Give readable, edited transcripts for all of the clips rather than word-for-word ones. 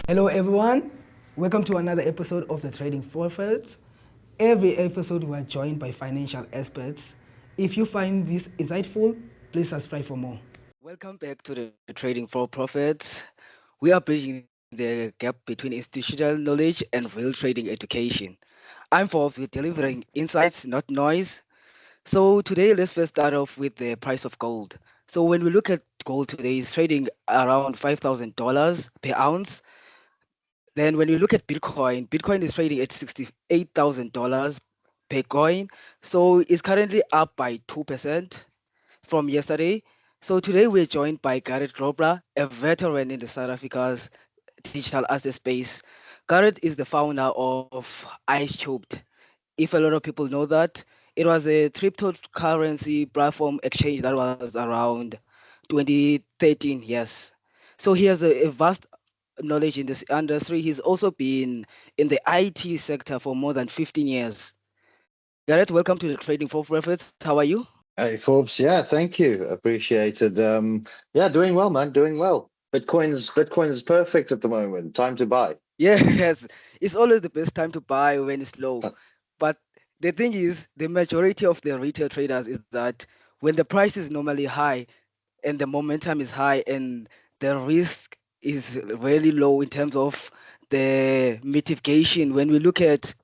Hello, everyone. Welcome to another episode of the Trading Prophets. Every episode, we are joined by financial experts. If you find this insightful, please subscribe for more. Welcome back to the Trading for Profits. We are bridging the gap between institutional knowledge and real trading education. I'm Forbes with delivering insights, not noise. So today, let's first start off with the price of gold. So when we look at gold today, it's trading around $5,000 per ounce. Then when we look at Bitcoin, Bitcoin is trading at $68,000 per coin. So it's currently up by 2% from yesterday. So today we're joined by Garrett Grobler, a veteran in the South Africa's digital asset space. Garrett is the founder of IceCubed. If a lot of people know that, it was a cryptocurrency platform exchange that was around 2013, yes. So he has a vast knowledge in this industry. He's also been in the IT sector for more than 15 years. Garrett, welcome to the Trading for Profits. How are you? Hey Forbes, yeah, thank you. Appreciated. Yeah, doing well, man, doing well. Bitcoin is perfect at the moment. Time to buy. Yes, it's always the best time to buy when it's low. But the thing is, the majority of the retail traders is that when the price is normally high and the momentum is high and the risk is really low in terms of the mitigation, when we look at,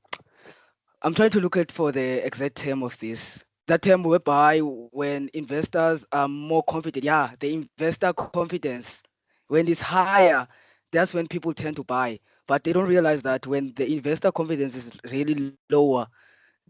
I'm trying to look at for the exact term of this. That term whereby when investors are more confident, yeah, the investor confidence, when it's higher, that's when people tend to buy. But they don't realize that when the investor confidence is really lower,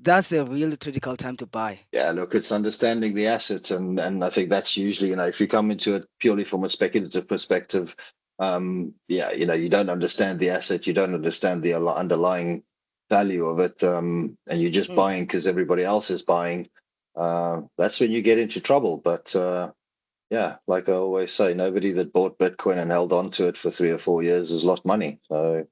that's the real critical time to buy. Yeah, look, it's understanding the assets, and I think that's usually, if you come into it purely from a speculative perspective, yeah, you don't understand the asset, you don't understand the underlying value of it, and you're just Mm. buying because everybody else is buying. That's when you get into trouble. But yeah, like I always say, nobody that bought Bitcoin and held on to it for 3 or 4 years has lost money. So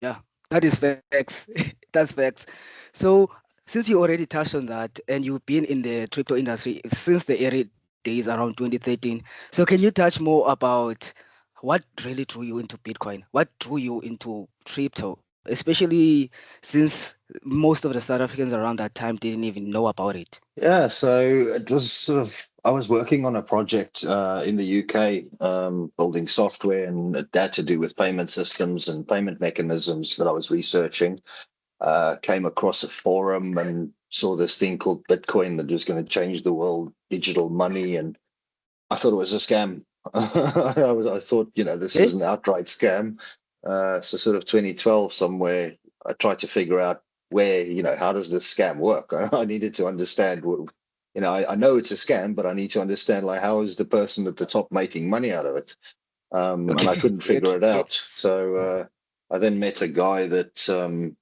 Yeah, that is facts. That's facts. So, since you already touched on that and you've been in the crypto industry since the early days around 2013, so can you touch more about what really drew you into Bitcoin? What drew you into crypto, especially since most of the South Africans around that time didn't even know about it? yeah, so it was sort of I was working on a project in the UK, building software, and it had to do with payment systems and payment mechanisms that I was researching. Came across a forum and saw this thing called Bitcoin that was going to change the world, digital money, and I thought it was a scam. I thought, this is Okay. an outright scam. So sort of 2012 somewhere, I tried to figure out where, how does this scam work? I needed to understand what, I know it's a scam, but I need to understand like how is the person at the top making money out of it? And I Okay. couldn't figure it Okay. out. So I then met a guy that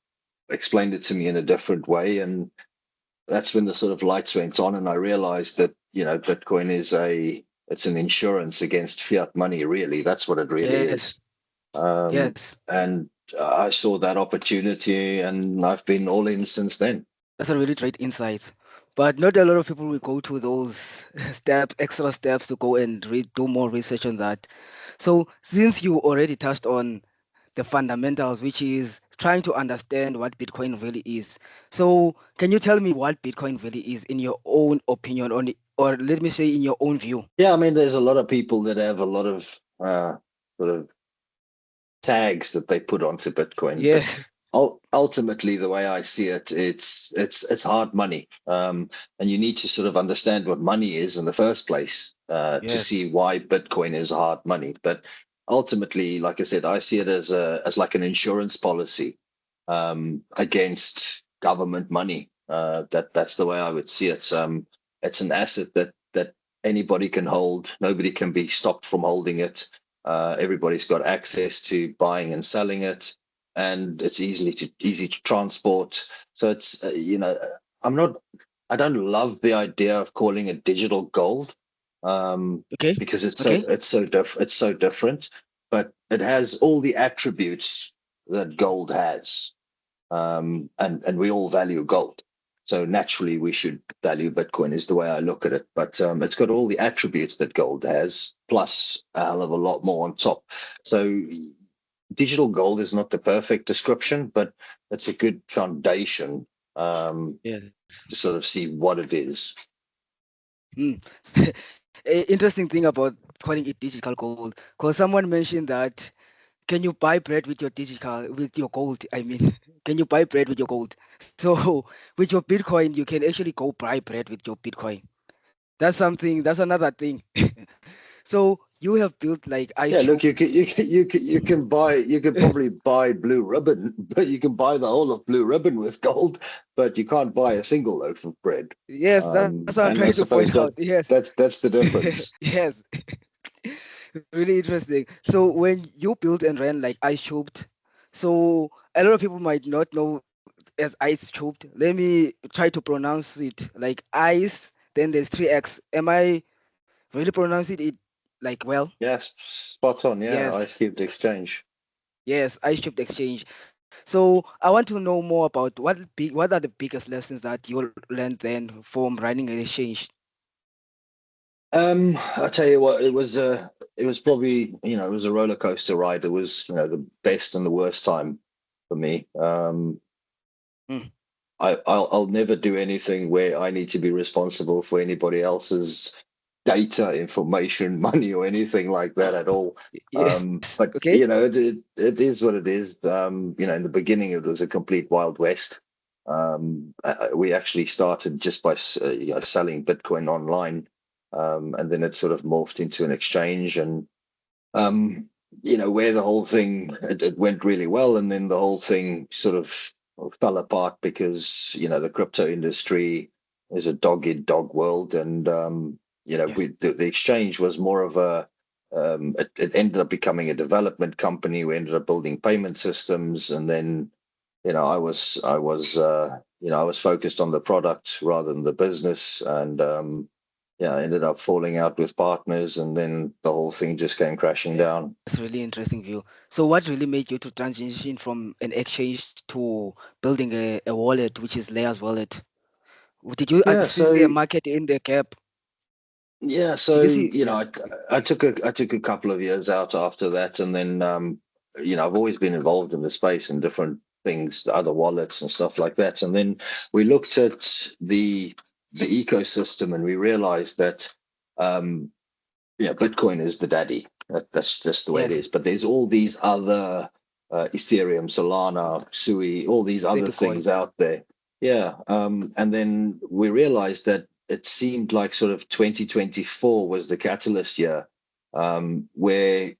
explained it to me in a different way, and that's when the sort of lights went on, and I realized that Bitcoin it's an insurance against fiat money. Really, that's what it really Yes. is. Um, Yes. and I saw that opportunity, and I've been all in since then. That's a really great insight. But not a lot of people will go to those steps, extra steps to go and do more research on that. So since you already touched on the fundamentals, which is trying to understand what Bitcoin really is. So can you tell me what Bitcoin really is in your own opinion on it, or let me say in your own view? Yeah, I mean, there's a lot of people that have a lot of sort of tags that they put onto Bitcoin, but Yes. ultimately, the way I see it, it's hard money, and you need to sort of understand what money is in the first place to Yes. see why Bitcoin is hard money. But ultimately, like I said, I see it as like an insurance policy against government money. That's the way I would see it. It's an asset that anybody can hold. Nobody can be stopped from holding it. Everybody's got access to buying and selling it, and it's easy to transport. So it's I'm not I don't love the idea of calling it digital gold, Okay. because Okay. it's so different, but it has all the attributes that gold has, and we all value gold. So naturally, we should value Bitcoin is the way I look at it. But it's got all the attributes that gold has, plus a hell of a lot more on top. So digital gold is not the perfect description, but it's a good foundation Yes. to sort of see what it is. Mm. Interesting thing about calling it digital gold, because someone mentioned that can you buy bread with your gold? I mean, can you buy bread with your gold? So with your Bitcoin, you can actually go buy bread with your Bitcoin. That's something. That's another thing. So you have built like I Yeah, look, choked. you can probably buy blue ribbon, but you can buy the whole of blue ribbon with gold, but you can't buy a single loaf of bread. Yes, that's what I'm And I trying to suppose point out. Yes, that's the difference. yes, really interesting. So when you built and ran like I choked, so a lot of people might not know as ice choked. Let me try to pronounce it like ice. Then there's three X. Am I really pronouncing it like well? Yes, spot on. Yeah, Yes, Ice Cube Exchange. yes, ice choked exchange. So I want to know more about what are the biggest lessons that you learned then from running an exchange? I tell you what, it was probably, it was a roller coaster ride. It was, the best and the worst time for me. Mm, I'll never do anything where I need to be responsible for anybody else's data, information, money, or anything like that at all. yes, But okay. it is what it is. In the beginning, it was a complete wild west. We actually started just by selling Bitcoin online, and then it sort of morphed into an exchange, and um, where the whole thing it went really well, and then the whole thing sort of fell apart because the crypto industry is a dog eat dog world, and Yes. the exchange was more of a it ended up becoming a development company. We ended up building payment systems, and then I was focused on the product rather than the business, and I ended up falling out with partners, and then the whole thing just came crashing Yeah, down. that's really interesting view. So what really made you to transition from an exchange to building a wallet, which is Layerz Wallet? Did you Yeah, see a so market in the gap? yeah, Did you so see? Yes. I took a couple of years out after that, and then I've always been involved in the space and different things, other wallets and stuff like that. And then we looked at the ecosystem, and we realized that um, Bitcoin is the daddy. That's just the way it Yes. is. But there's all these other Ethereum, Solana, Sui, all these other Stablecoin. things out there. Yeah. And then we realized that it seemed like sort of 2024 was the catalyst year, where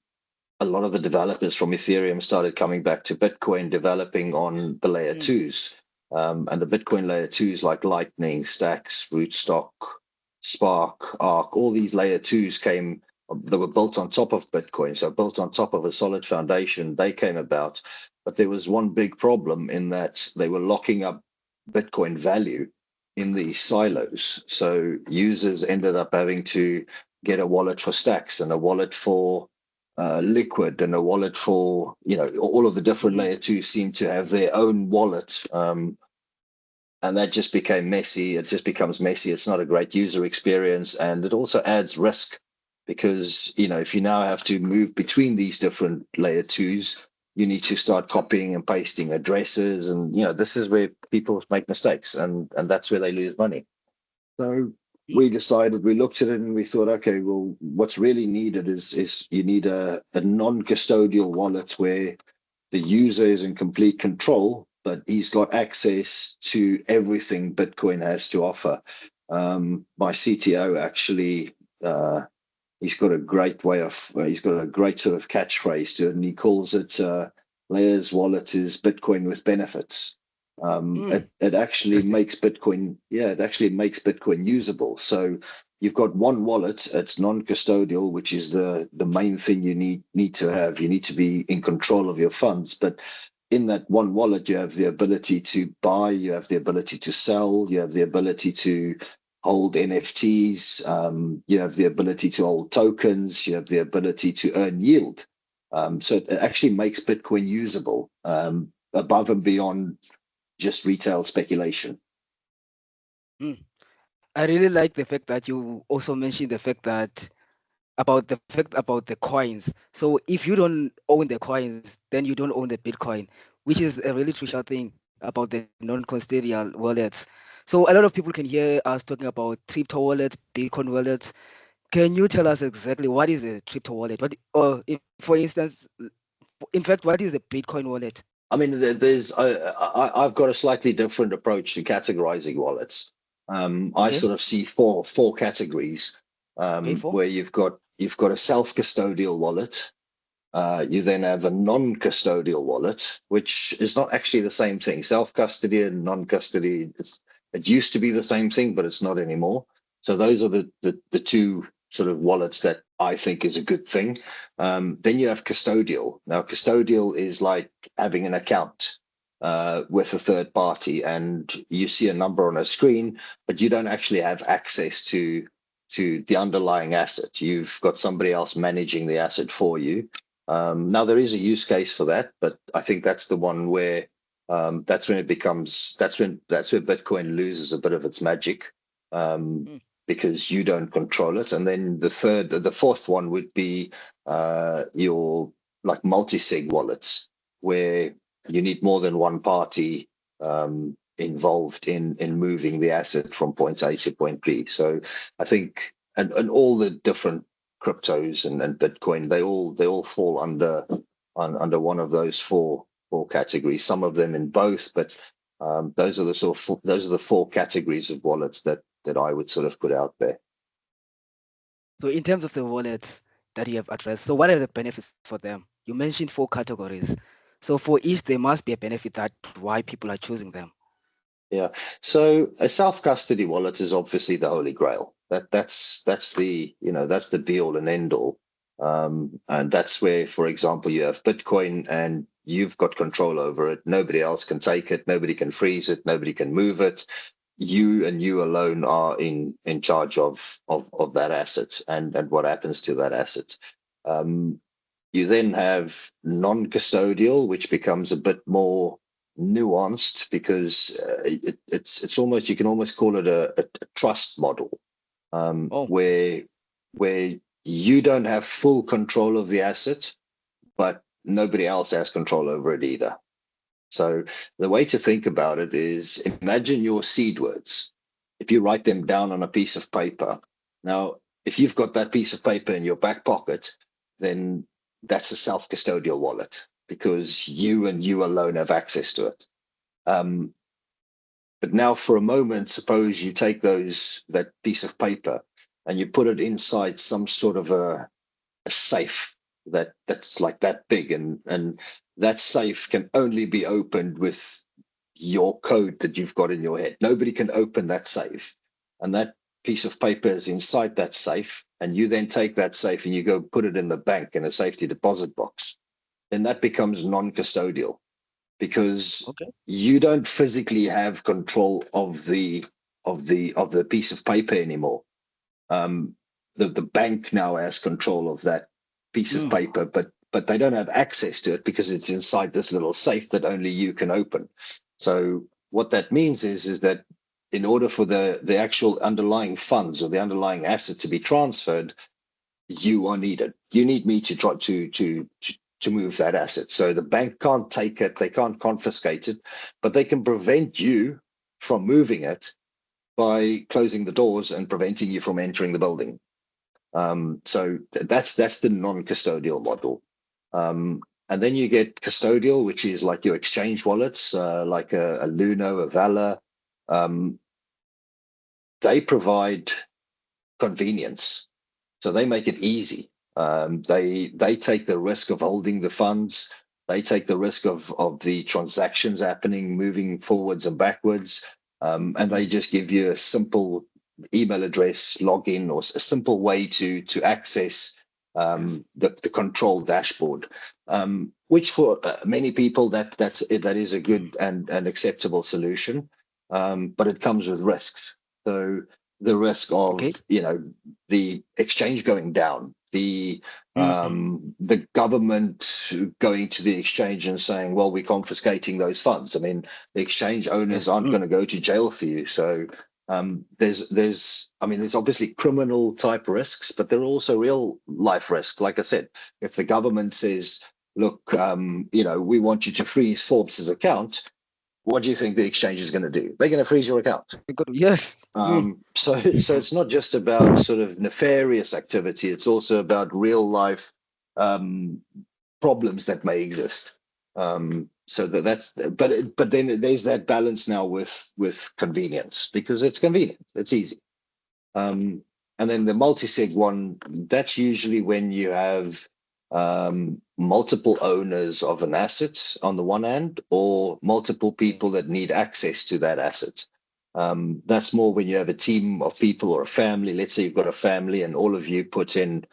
a lot of the developers from Ethereum started coming back to Bitcoin, developing on the layer Mm, twos. And the Bitcoin layer twos like Lightning, Stacks, Rootstock, Spark, Arc, all these layer twos came, they were built on top of Bitcoin. So built on top of a solid foundation, they came about. But there was one big problem in that they were locking up Bitcoin value in these silos. So users ended up having to get a wallet for Stacks and a wallet for Liquid and a wallet for all of the different mm, layer two seem to have their own wallet, and that just became messy. It just becomes messy. It's not a great user experience, and it also adds risk because if you now have to move between these different layer twos, you need to start copying and pasting addresses, and this is where people make mistakes, and that's where they lose money. So mm, we looked at it and we thought, okay, well, what's really needed is you need a non-custodial wallet where the user is in complete control, but he's got access to everything Bitcoin has to offer. My CTO actually, he's got a great way of, he's got a great sort of catchphrase to it, and he calls it Layerz Wallet is Bitcoin with benefits. mm. It actually Interesting. makes Bitcoin, yeah, it actually makes Bitcoin usable. So you've got one wallet, it's non-custodial, which is the main thing you need to have. You need to be in control of your funds, but in that one wallet, you have the ability to buy, you have the ability to sell, you have the ability to hold NFTs, you have the ability to hold tokens, you have the ability to earn yield. So it actually makes Bitcoin usable above and beyond just retail speculation. Mm. I really like the fact that you also mentioned the fact that about the fact about the coins. So if you don't own the coins, then you don't own the Bitcoin, which is a really crucial thing about the non-custodial wallets. So a lot of people can hear us talking about crypto wallets, Bitcoin wallets. Can you tell us exactly what is a crypto wallet? What, or if, for instance, in fact, what is a Bitcoin wallet? I mean, I've got a slightly different approach to categorizing wallets. I Okay, sort of see four categories, okay, for where you've got a self-custodial wallet. You then have a non-custodial wallet, which is not actually the same thing. Self-custody and non-custody, it used to be the same thing, but it's not anymore. So those are the two sort of wallets that I think is a good thing. Then you have custodial. Now, custodial is like having an account with a third party, and you see a number on a screen, but you don't actually have access to the underlying asset. You've got somebody else managing the asset for you. Now there is a use case for that, but I think that's the one where that's when that's where Bitcoin loses a bit of its magic, mm, because you don't control it. And then the fourth one would be your like multi-sig wallets, where you need more than one party involved in moving the asset from point A to point B. So I think and all the different cryptos and Bitcoin, they all fall under one of those four categories. Some of them in both, but those are the four categories of wallets that I would sort of put out there. so in terms of the wallets that you have addressed, so what are the benefits for them? You mentioned four categories. So for each, there must be a benefit that why people are choosing them. Yeah. So a self-custody wallet is obviously the holy grail. That's the that's the be all and end all. And that's where, for example, you have Bitcoin and you've got control over it. Nobody else can take it. Nobody can freeze it. Nobody can move it. You and you alone are in charge of that asset and what happens to that asset. Um, you then have non-custodial, which becomes a bit more nuanced because it's almost, you can almost call it a trust model, Oh, where you don't have full control of the asset, but nobody else has control over it either. So the way to think about it is, imagine your seed words. If you write them down on a piece of paper, now, if you've got that piece of paper in your back pocket, then that's a self-custodial wallet because you and you alone have access to it. Um, but now for a moment, suppose you take that piece of paper and you put it inside some sort of a safe that's like that big, and that safe can only be opened with your code that you've got in your head. Nobody can open that safe, and that piece of paper is inside that safe, and you then take that safe and you go put it in the bank in a safety deposit box. Then that becomes non-custodial because okay. you don't physically have control of the piece of paper anymore. um, the bank now has control of that piece of Mm, paper, but they don't have access to it because it's inside this little safe that only you can open. So what that means is that in order for the actual underlying funds or the underlying asset to be transferred, you are needed. You need me to try to move that asset. So the bank can't take it, they can't confiscate it, but they can prevent you from moving it by closing the doors and preventing you from entering the building. So that's the non-custodial model. And then you get custodial, which is like your exchange wallets, like a Luno, a Vala. Um, they provide convenience, so they make it easy. They take the risk of holding the funds. They take the risk of the transactions happening, moving forwards and backwards, and they mm, just give you a simple email address, login, or a simple way to access the control dashboard. Which for many people that is a good and acceptable solution, but it comes with risks. So the risk okay. of the exchange going down, Mm, the government going to the exchange and saying, well, we're confiscating those funds. I mean, the exchange owners yes. aren't Mm, going to go to jail for you. So there's obviously criminal type risks, but there are also real life risks. Like I said, if the government says, look, we want you to freeze Forbes's account, what do you think the exchange is going to do? They're going to freeze your account. Yes. So it's not just about sort of nefarious activity. It's also about real life um, problems that may exist. So but then there's that balance now with convenience, because it's convenient, it's easy. Um, and then the multi-sig one, that's usually when you have multiple owners of an asset on the one hand, or multiple people that need access to that asset. That's more when you have a team of people or a family. Let's say you've got a family and all of you put in,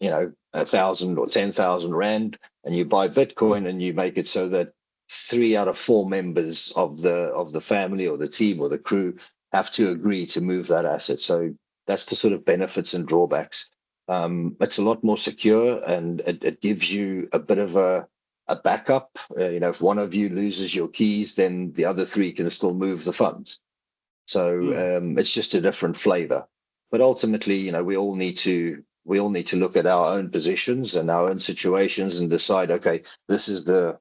1,000 or 10,000 rand, and you buy Bitcoin, and you make it so that 3 out of 4 members of the family or the team or the crew have to agree to move that asset. So that's the sort of benefits and drawbacks. It's a lot more secure, and it gives you a bit of a backup. If one of you loses your keys, then the other 3 can still move the funds. So it's just a different flavor. But ultimately, we all need to look at our own positions and our own situations and decide, okay, this is the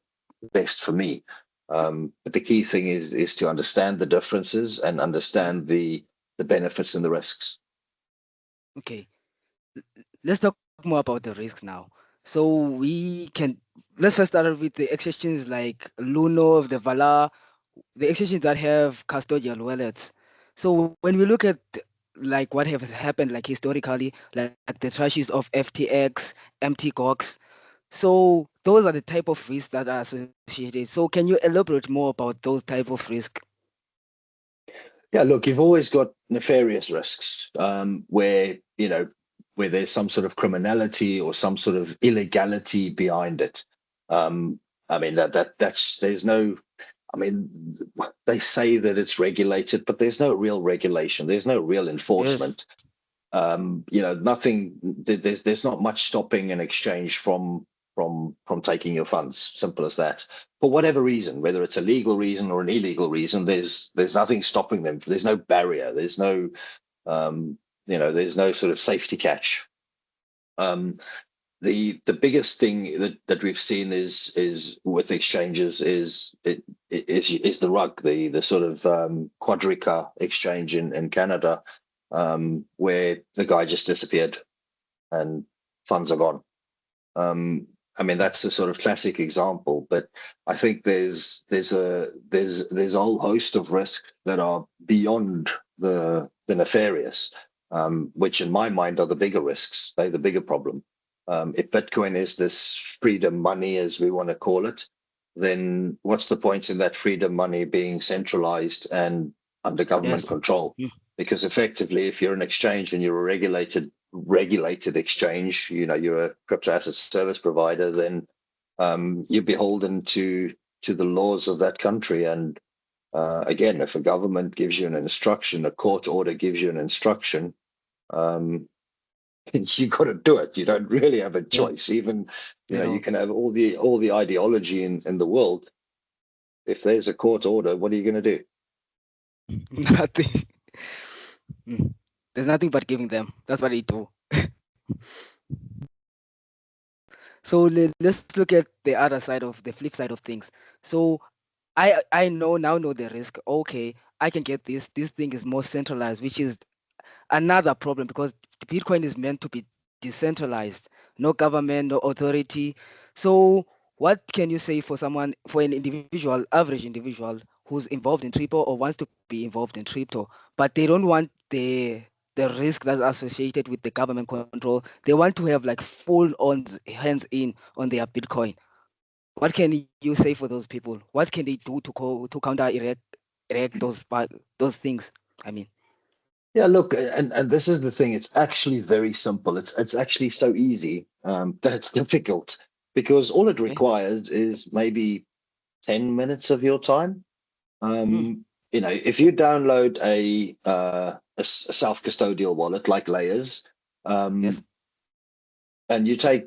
best for me. But the key thing is to understand the differences and understand the benefits and the risks. Okay. Let's talk more about the risks now. So let's first start with the exchanges like Luno, the Vala, the exchanges that have custodial wallets. So when we look at like what has happened like historically, like the trashes of FTX, MTGOX, so those are the type of risks that are associated. So can you elaborate more about those type of risks? Yeah, look, you've always got nefarious risks, where there's some sort of criminality or some sort of illegality behind it. I mean that's there's no. I mean, they say that it's regulated, but there's no real regulation. There's no real Yes. enforcement. Nothing. There's not much stopping an exchange from taking your funds. Simple as that. For whatever reason, whether it's a legal reason or an illegal reason, there's nothing stopping them. There's no barrier. There's no sort of safety catch. Um, the biggest thing that we've seen is with exchanges is the rug, the sort of Quadrica exchange in Canada, where the guy just disappeared and funds are gone. I mean, that's a sort of classic example, but I think there's a whole host of risks that are beyond the nefarious, which in my mind are the bigger risks. They're the bigger problem. If Bitcoin is this freedom money, as we want to call it, then what's the point in that freedom money being centralized and under government Yes. control? Mm. Because effectively, if you're an exchange and you're a regulated exchange, you're a crypto asset service provider, then you're beholden to the laws of that country. And again, if a government gives you an instruction, a court order gives you an instruction, um, you got to do it. You don't really have a Yeah. choice. Even you No. can have all the ideology in the world. If there's a court order, what are you going to do? Nothing. Mm. There's nothing but giving them. That's what they do. So let's look at the other side of the flip side of things. So I know the risk. Okay, I can get this. This thing is more centralized, which is another problem because Bitcoin is meant to be decentralized. No government, no authority. So what can you say for an individual, average individual who's involved in crypto or wants to be involved in crypto, but they don't want the risk that's associated with the government control. They want to have like full on hands in on their Bitcoin. What can you say for those people? What can they do to counter erect those things? I mean, Yeah, look, and this is the thing. It's actually very simple. It's actually so easy that it's difficult, because all it okay. requires is maybe 10 minutes of your time. Mm, If you download a self-custodial wallet like Layerz, yes. um, and you take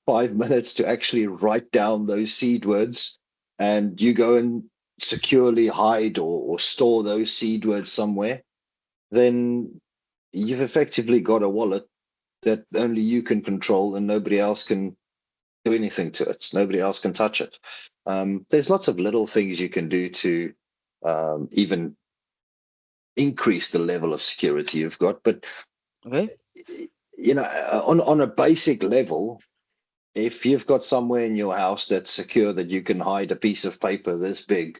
5 minutes to actually write down those seed words, and you go and securely hide or store those seed words somewhere, then you've effectively got a wallet that only you can control and nobody else can do anything to it. Nobody else can touch it. There's lots of little things you can do to even increase the level of security you've got. But, Okay. on a basic level, if you've got somewhere in your house that's secure that you can hide a piece of paper this big,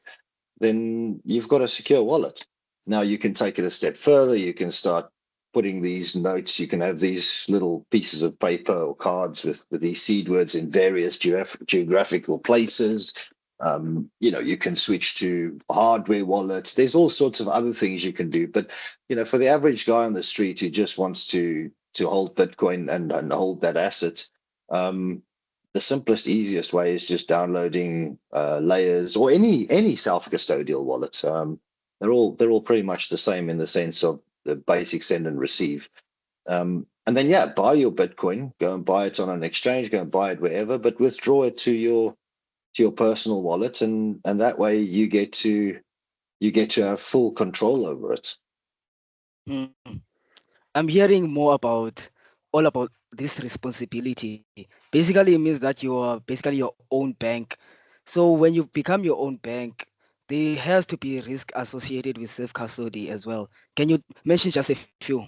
then you've got a secure wallet. Now you can take it a step further. You can start putting these notes. You can have these little pieces of paper or cards with these seed words in various geographical places. You can switch to hardware wallets. There's all sorts of other things you can do. But, for the average guy on the street who just wants to hold Bitcoin and hold that asset, the simplest, easiest way is just downloading Layerz or any self-custodial wallet. They're all pretty much the same in the sense of the basic send and receive. And then buy your Bitcoin, go and buy it on an exchange, go and buy it wherever, but withdraw it to your personal wallet, and that way you get to have full control over it. Mm. I'm hearing more about all about this responsibility. Basically, it means that you are basically your own bank. So when you become your own bank, there has to be risk associated with self-custody as well. Can you mention just a few?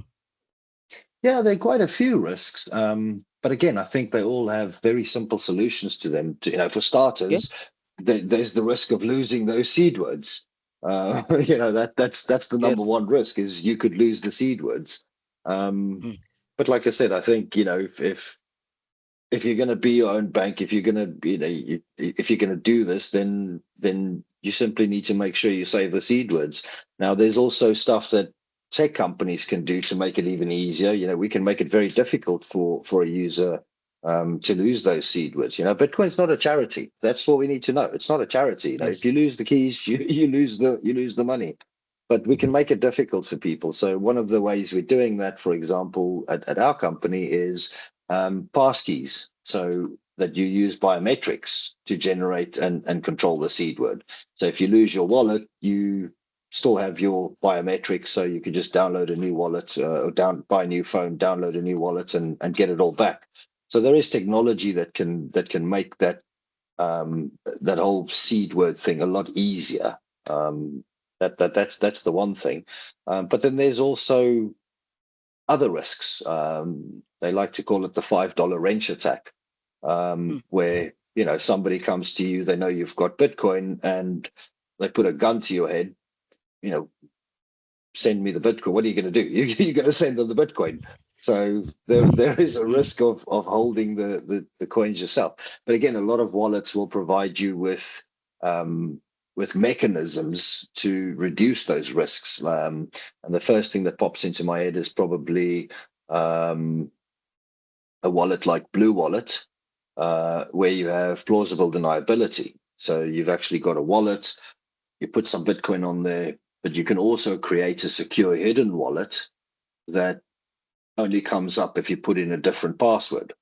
Yeah, there are quite a few risks. But again, I think they all have very simple solutions to them. For Okay. starters, there's the risk of losing those seed words. That's the number Yes. one risk, is you could lose the seed words. Um, Mm. but like I said, I think, if you're going to be your own bank, if you're going to, if you're going to do this, then you simply need to make sure you save the seed words. Now, there's also stuff that tech companies can do to make it even easier. We can make it very difficult for a user to lose those seed words. Bitcoin's not a charity. That's what we need to know. It's not a charity. If Yes. you lose the keys, you lose the money. But we can make it difficult for people. So one of the ways we're doing that, for example, at our company, is passkeys, so that you use biometrics to generate and control the seed word. So if you lose your wallet, you still have your biometrics, so you could just download a new wallet, or buy a new phone, download a new wallet, and get it all back. So there is technology that can make that whole seed word thing a lot easier. That's the one thing. But then there's also other risks. They like to call it the $5 wrench attack, Mm. where somebody comes to you, they know you've got Bitcoin, and they put a gun to your head. You know, send me the Bitcoin. What are you going to do? You're going to send them the Bitcoin. So there is a Mm. risk of holding the coins yourself. But again, a lot of wallets will provide you with mechanisms to reduce those risks. And the first thing that pops into my head is probably um, a wallet like Blue Wallet, where you have plausible deniability. So you've actually got a wallet, you put some Bitcoin on there, but you can also create a secure hidden wallet that only comes up if you put in a different password.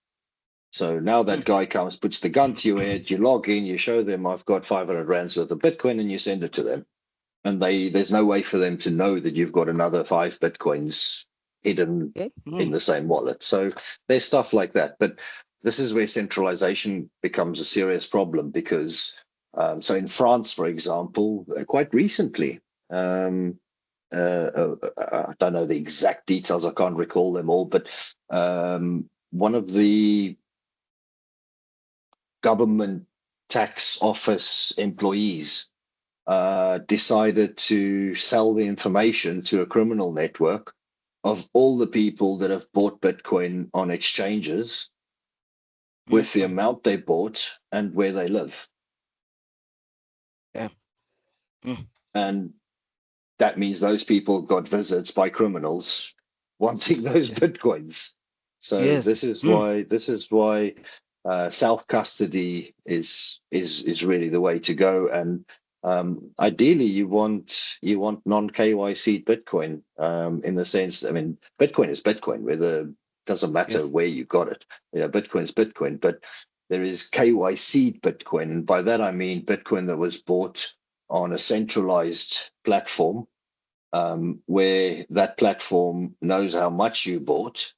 So now that Mm. guy comes, puts the gun to your head, you log in, you show them I've got 500 rands worth of Bitcoin, and you send it to them. And there's no way for them to know that you've got another 5 Bitcoins hidden Okay. in Mm. the same wallet. So there's stuff like that. But this is where centralization becomes a serious problem, because so in France, for example, quite recently, um, I don't know the exact details. I can't recall them all, but one of the government tax office employees decided to sell the information to a criminal network of all the people that have bought Bitcoin on exchanges, with the Mm. amount they bought and where they live. Yeah. Mm. And that means those people got visits by criminals wanting those Yeah. Bitcoins. So Yes. this is why self custody is really the way to go. And ideally, you want non KYC Bitcoin, in the sense. I mean, Bitcoin is Bitcoin. Whether doesn't matter Yes. where you got it. Bitcoin's Bitcoin, but there is KYC Bitcoin, and by that I mean Bitcoin that was bought on a centralized platform, where that platform knows how much you bought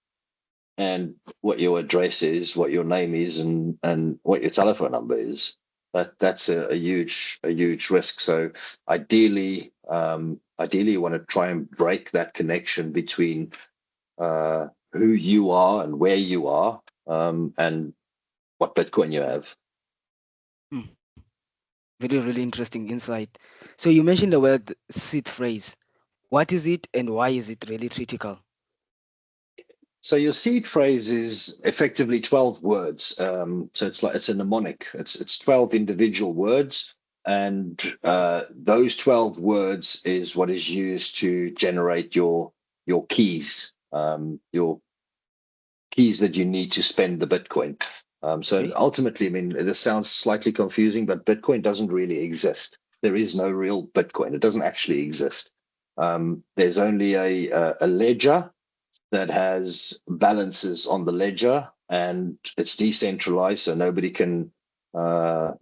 and what your address is, what your name is, and what your telephone number is. That's a huge risk. So ideally, you want to try and break that connection between who you are and where you are, and what Bitcoin you have. Hmm. Very, really interesting insight. So you mentioned the word seed phrase. What is it and why is it really critical? So your seed phrase is effectively 12 words. So it's a mnemonic. It's 12 individual words, and those 12 words is what is used to generate your keys, your keys that you need to spend the Bitcoin. So Okay. ultimately, I mean, this sounds slightly confusing, but Bitcoin doesn't really exist. There is no real Bitcoin. It doesn't actually exist. There's only a ledger that has balances on the ledger, and it's decentralized, so nobody can go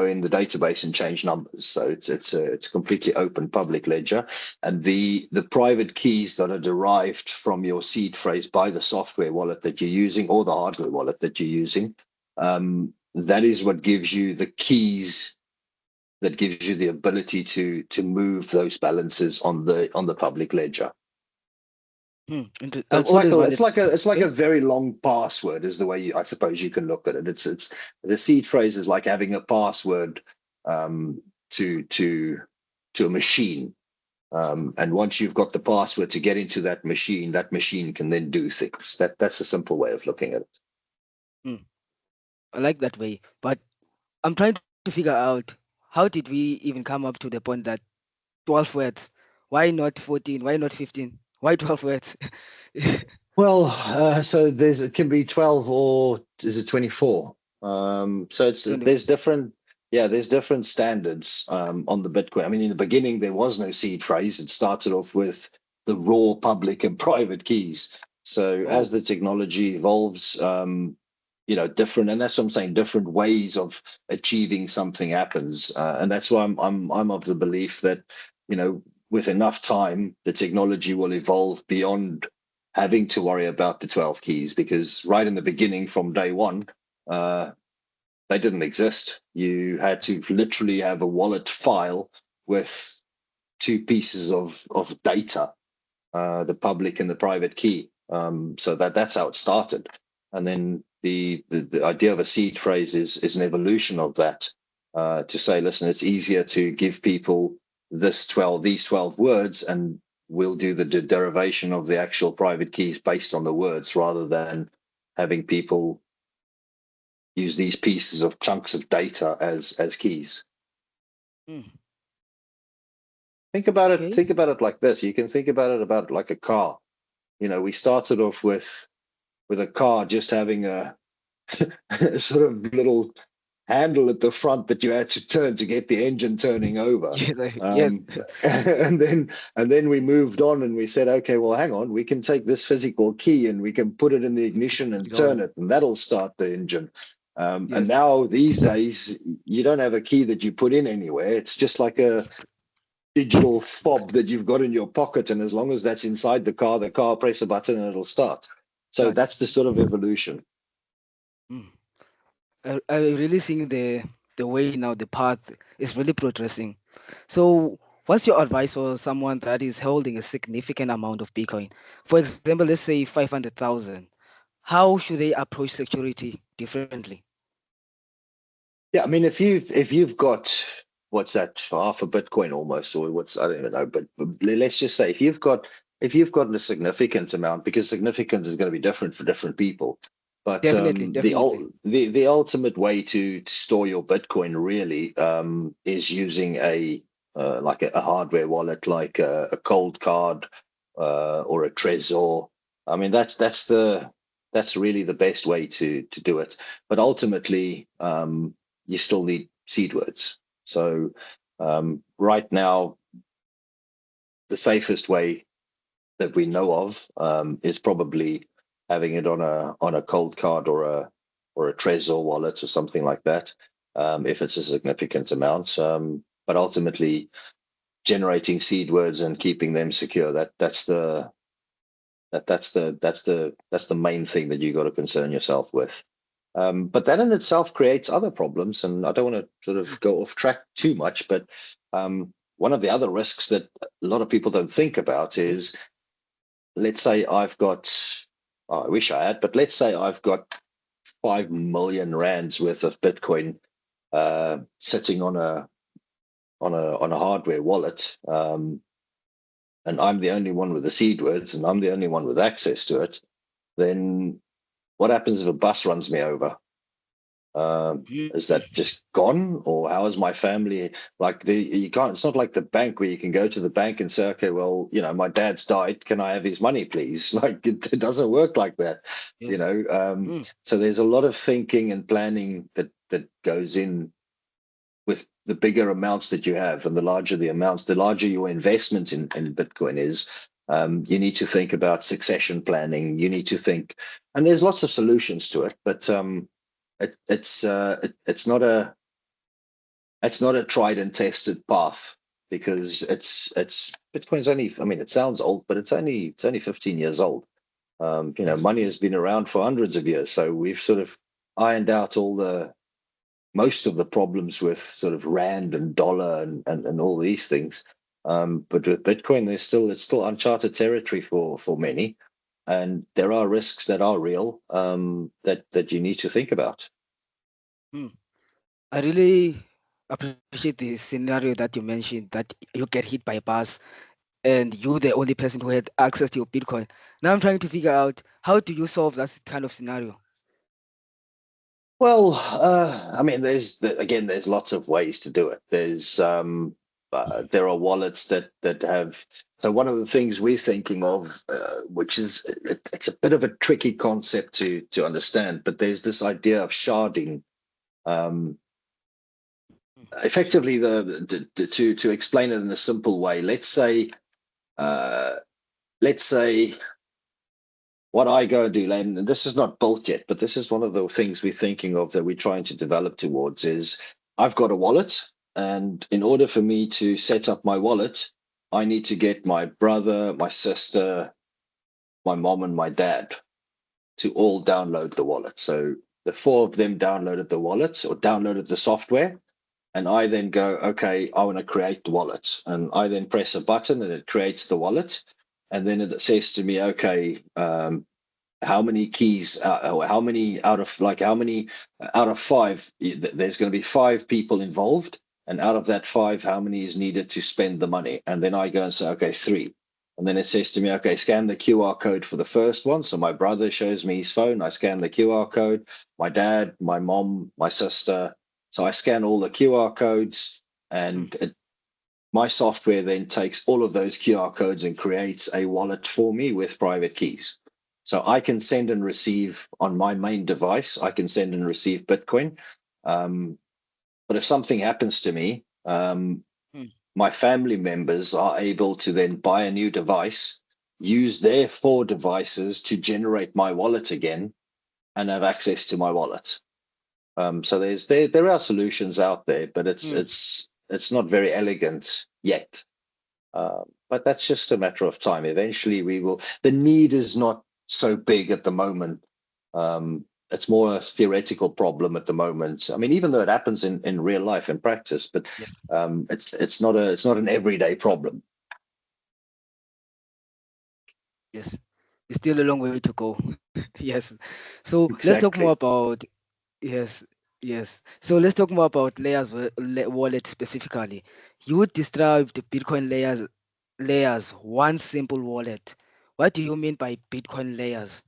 in the database and change numbers. So it's a completely open public ledger, and the private keys that are derived from your seed phrase by the software wallet that you're using or the hardware wallet that you're using, that is what gives you the keys, that gives you the ability to move those balances on the public ledger. So I've it's like always a it's wanted. like a it's like a Okay. very long password is the way I suppose you can look at it. It's the seed phrase is like having a password, um, to a machine. And once you've got the password to get into that machine can then do things. That's a simple way of looking at it. Hmm. I like that way, but I'm trying to figure out how did we even come up to the point that 12 words? Why not 14? Why not 15? Why 12 words? Well, so it can be 12 or is it 24? So Twenty. there's different standards on the Bitcoin. I mean, in the beginning, there was no seed phrase. It started off with the raw public and private keys. So as Oh, the technology evolves, different, and that's what I'm saying, different ways of achieving something happens. And that's why I'm of the belief that, with enough time, the technology will evolve beyond having to worry about the 12 keys, because right in the beginning, from day one, uh, they didn't exist. You had to literally have a wallet file with two pieces of data, the public and the private key. So that's how it started. And then the idea of a seed phrase is an evolution of that, to say, listen, it's easier to give people these 12 words, and we'll do the derivation of the actual private keys based on the words, rather than having people use these pieces of chunks of data as keys. hmm. Think about it. Okay. Think about it like this. You can think about it about like a car. We started off with a car just having a sort of little handle at the front that you had to turn to get the engine turning over. Yes. Yes. Um, and then we moved on and we said, okay, well, hang on, we can take this physical key and we can put it in the ignition and It turn on. it, and that'll start the engine. And Yes. now these days, you don't have a key that you put in anywhere. It's just like a digital fob that you've got in your pocket, and as long as that's inside the car press a button and it'll start. So Start. that's the sort of evolution. Hmm. I really seeing the way now, the path is really progressing. So, what's your advice for someone that is holding a significant amount of Bitcoin? For example, let's say 500,000. How should they approach security differently? Yeah, I mean, if you've got, what's that, half a Bitcoin almost, or what's, I don't even know, but let's just say if you've got a significant amount, because significant is going to be different for different people. But Definitely, definitely. the ultimate way to store your Bitcoin really, is using like a hardware wallet, like a cold card, or a Trezor. I mean, that's really the best way to do it. But ultimately, you still need seed words. So right now, the safest way that we know of, is probably having it on a cold card, or a Trezor wallet or something like that, if it's a significant amount. But ultimately, generating seed words and keeping them secure. That's the main thing that you got to concern yourself with. But that in itself creates other problems, and I don't want to sort of go off track too much, but one of the other risks that a lot of people don't think about is, let's say I've got, oh, I wish I had, but let's say I've got 5 million rands worth of Bitcoin sitting on a hardware wallet, and I'm the only one with the seed words, and I'm the only one with access to it. Then what happens if a bus runs me over? Is that just gone, or how is my family? Like you can't. It's not like the bank where you can go to the bank and say, okay, well, my dad's died. Can I have his money, please? Like it doesn't work like that, Yes. So there's a lot of thinking and planning that goes in with the bigger amounts that you have, and the larger the amounts, the larger your investment in Bitcoin is. You need to think about succession planning. You need to think, and there's lots of solutions to it, but it's not a tried and tested path, because it's Bitcoin's only, I mean, it sounds old, but it's only 15 years old. Yes. Money has been around for hundreds of years, so we've sort of ironed out most of the problems with sort of rand and dollar and all these things. But with Bitcoin, it's still uncharted territory for many, and there are risks that are real, that you need to think about. Hmm. I really appreciate the scenario that you mentioned, that you get hit by a bus and you're the only person who had access to your Bitcoin. Now I'm trying to figure out, how do you solve that kind of scenario? Well, I mean, there's lots of ways to do it. There are wallets that have. So one of the things we're thinking of, which is it's a bit of a tricky concept to understand, but there's this idea of sharding. Um, Effectively, to explain it in a simple way, uh, let's say what I go and do, and this is not built yet, but this is one of the things we're thinking of that we're trying to develop towards, is I've got a wallet, and in order for me to set up my wallet, I need to get my brother, my sister, my mom, and my dad to all download the wallet. So the four of them downloaded the wallet or downloaded the software. And I then go, okay, I want to create the wallet. And I then press a button and it creates the wallet. And then it says to me, okay, how many keys, or how many out of five, there's going to be five people involved. And out of that five, how many is needed to spend the money? And then I go and say, okay, three. And then it says to me, okay, scan the QR code for the first one. So my brother shows me his phone. I scan the QR code. My dad, my mom, my sister. So I scan all the QR codes, and my software then takes all of those QR codes and creates a wallet for me with private keys. So I can send and receive on my main device. I can send and receive Bitcoin. But if something happens to me, Hmm. my family members are able to then buy a new device, use their four devices to generate my wallet again, and have access to my wallet. So there are solutions out there, but Hmm. it's not very elegant yet. But that's just a matter of time. Eventually, we will. The need is not so big at the moment. It's more a theoretical problem at the moment. I mean, even though it happens in real life, in practice, but Yes. it's not an everyday problem. Yes. It's still a long way to go. Yes. So let's talk more Exactly. about, yes, yes. So let's talk more about Wallet specifically. You described the Bitcoin layers one simple wallet. What do you mean by Bitcoin layers?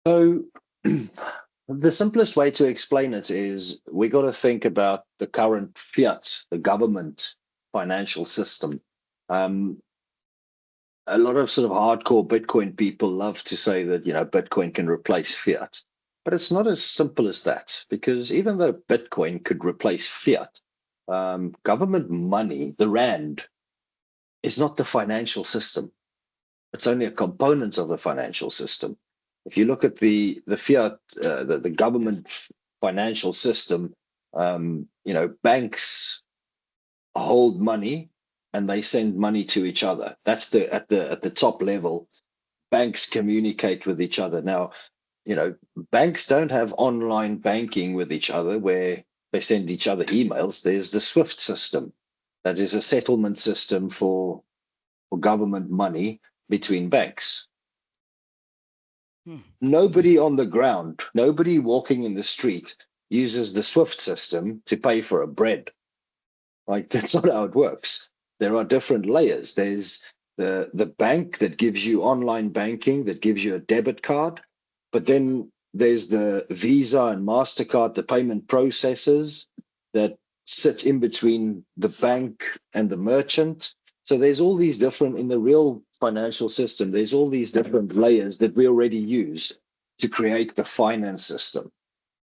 So the simplest way to explain it is we got to think about the current fiat, the government financial system. Um, a lot of sort of hardcore Bitcoin people love to say that, Bitcoin can replace fiat. But it's not as simple as that, because even though Bitcoin could replace fiat, government money, the rand, is not the financial system. It's only a component of the financial system. If you look at the fiat, the Yes. government financial system, banks hold money and they send money to each other. That's at the top level. Banks communicate with each other. Now, banks don't have online banking with each other where they send each other emails. There's the SWIFT system. That is a settlement system for government money between banks. Nobody on the ground, nobody walking in the street uses the SWIFT system to pay for a bread. Like, that's not how it works. There are different layers. There's the bank that gives you online banking, that gives you a debit card, but then there's the Visa and MasterCard, the payment processors that sit in between the bank and the merchant. So there's all these different, in the real financial system, there's all these different layers that we already use to create the finance system.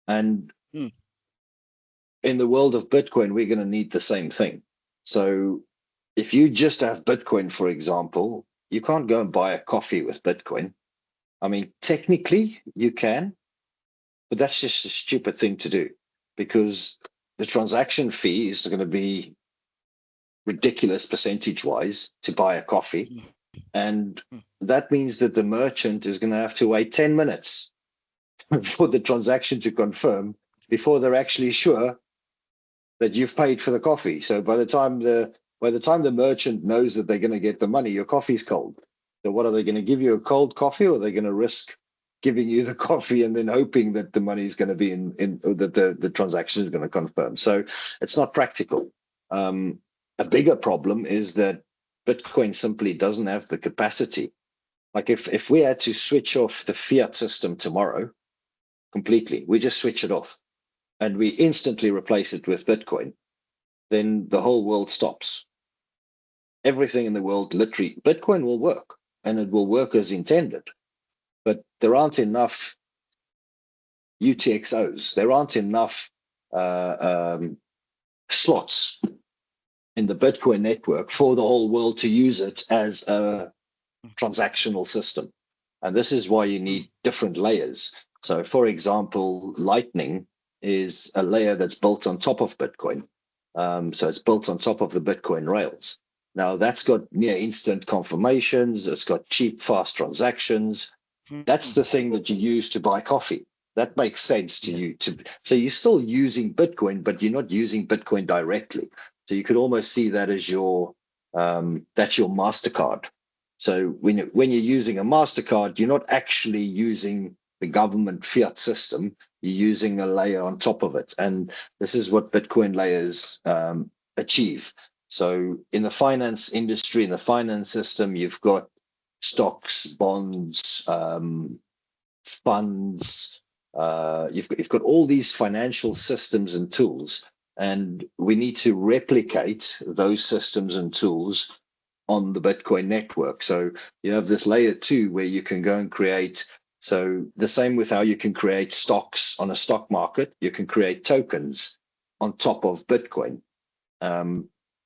And in the world of Bitcoin, we're going to need the same thing. So if you just have Bitcoin, for example, you can't go and buy a coffee with Bitcoin. I mean, technically you can, but that's just a stupid thing to do, because the transaction fee is going to be ridiculous percentage wise to buy a coffee. And that means that the merchant is going to have to wait 10 minutes for the transaction to confirm before they're actually sure that you've paid for the coffee. So by the time the merchant knows that they're going to get the money, your coffee's cold. So what, are they going to give you a cold coffee, or are they going to risk giving you the coffee and then hoping that the money is going to be in that the transaction is going to confirm? So it's not practical. A bigger problem is that Bitcoin simply doesn't have the capacity. Like, if we had to switch off the fiat system tomorrow completely, we just switch it off and we instantly replace it with Bitcoin, then the whole world stops. Everything in the world, literally, Bitcoin will work, and it will work as intended. But there aren't enough UTXOs. There aren't enough slots in the Bitcoin network for the whole world to use it as a transactional system. And this is why you need different layers. So, for example, Lightning is a layer that's built on top of Bitcoin. So it's built on top of the Bitcoin rails. Now, that's got near instant confirmations. It's got cheap, fast transactions. That's the thing that you use to buy coffee. That makes sense to you. So you're still using Bitcoin, but you're not using Bitcoin directly. So you could almost see that as that's your MasterCard. So when you're using a MasterCard, you're not actually using the government fiat system. You're using a layer on top of it. And this is what Bitcoin layers achieve. So in the finance industry, in the finance system, you've got stocks, bonds, funds. You've got all these financial systems and tools, and we need to replicate those systems and tools on the Bitcoin network. So you have this layer 2 where you can go and create. So the same with how you can create stocks on a stock market, you can create tokens on top of Bitcoin,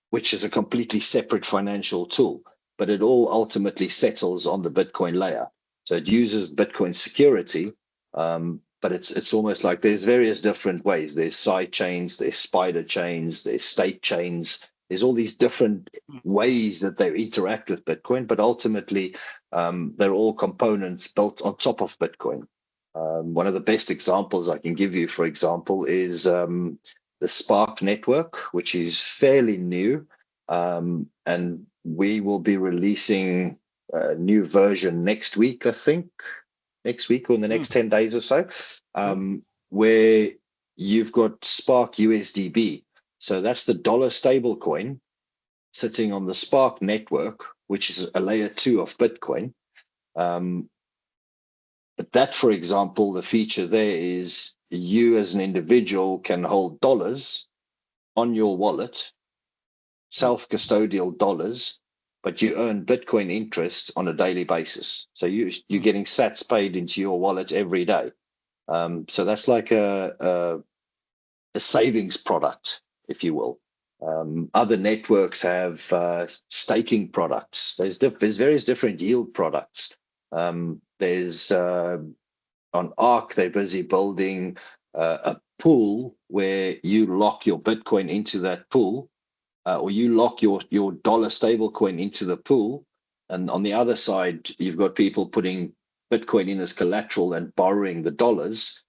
which is a completely separate financial tool, but it all ultimately settles on the Bitcoin layer. So it uses Bitcoin security, but it's almost like there's various different ways. There's side chains, there's spider chains, there's state chains. There's all these different ways that they interact with Bitcoin, but ultimately they're all components built on top of Bitcoin. One of the best examples I can give you, for example, is the Spark network, which is fairly new. And we will be releasing a new version next week, I think, next week or in the next 10 days or so, where you've got Spark USDB. So that's the dollar stable coin sitting on the Spark network, which is a layer 2 of Bitcoin. But that, for example, the feature there is you as an individual can hold dollars on your wallet, self-custodial dollars, but you earn Bitcoin interest on a daily basis. So you're getting sats paid into your wallet every day. So that's like a savings product, if you will. Other networks have staking products. There's various different yield products. There's on Arc, they're busy building a pool where you lock your Bitcoin into that pool, or you lock your dollar stablecoin into the pool, and on the other side, you've got people putting Bitcoin in as collateral and borrowing the dollars,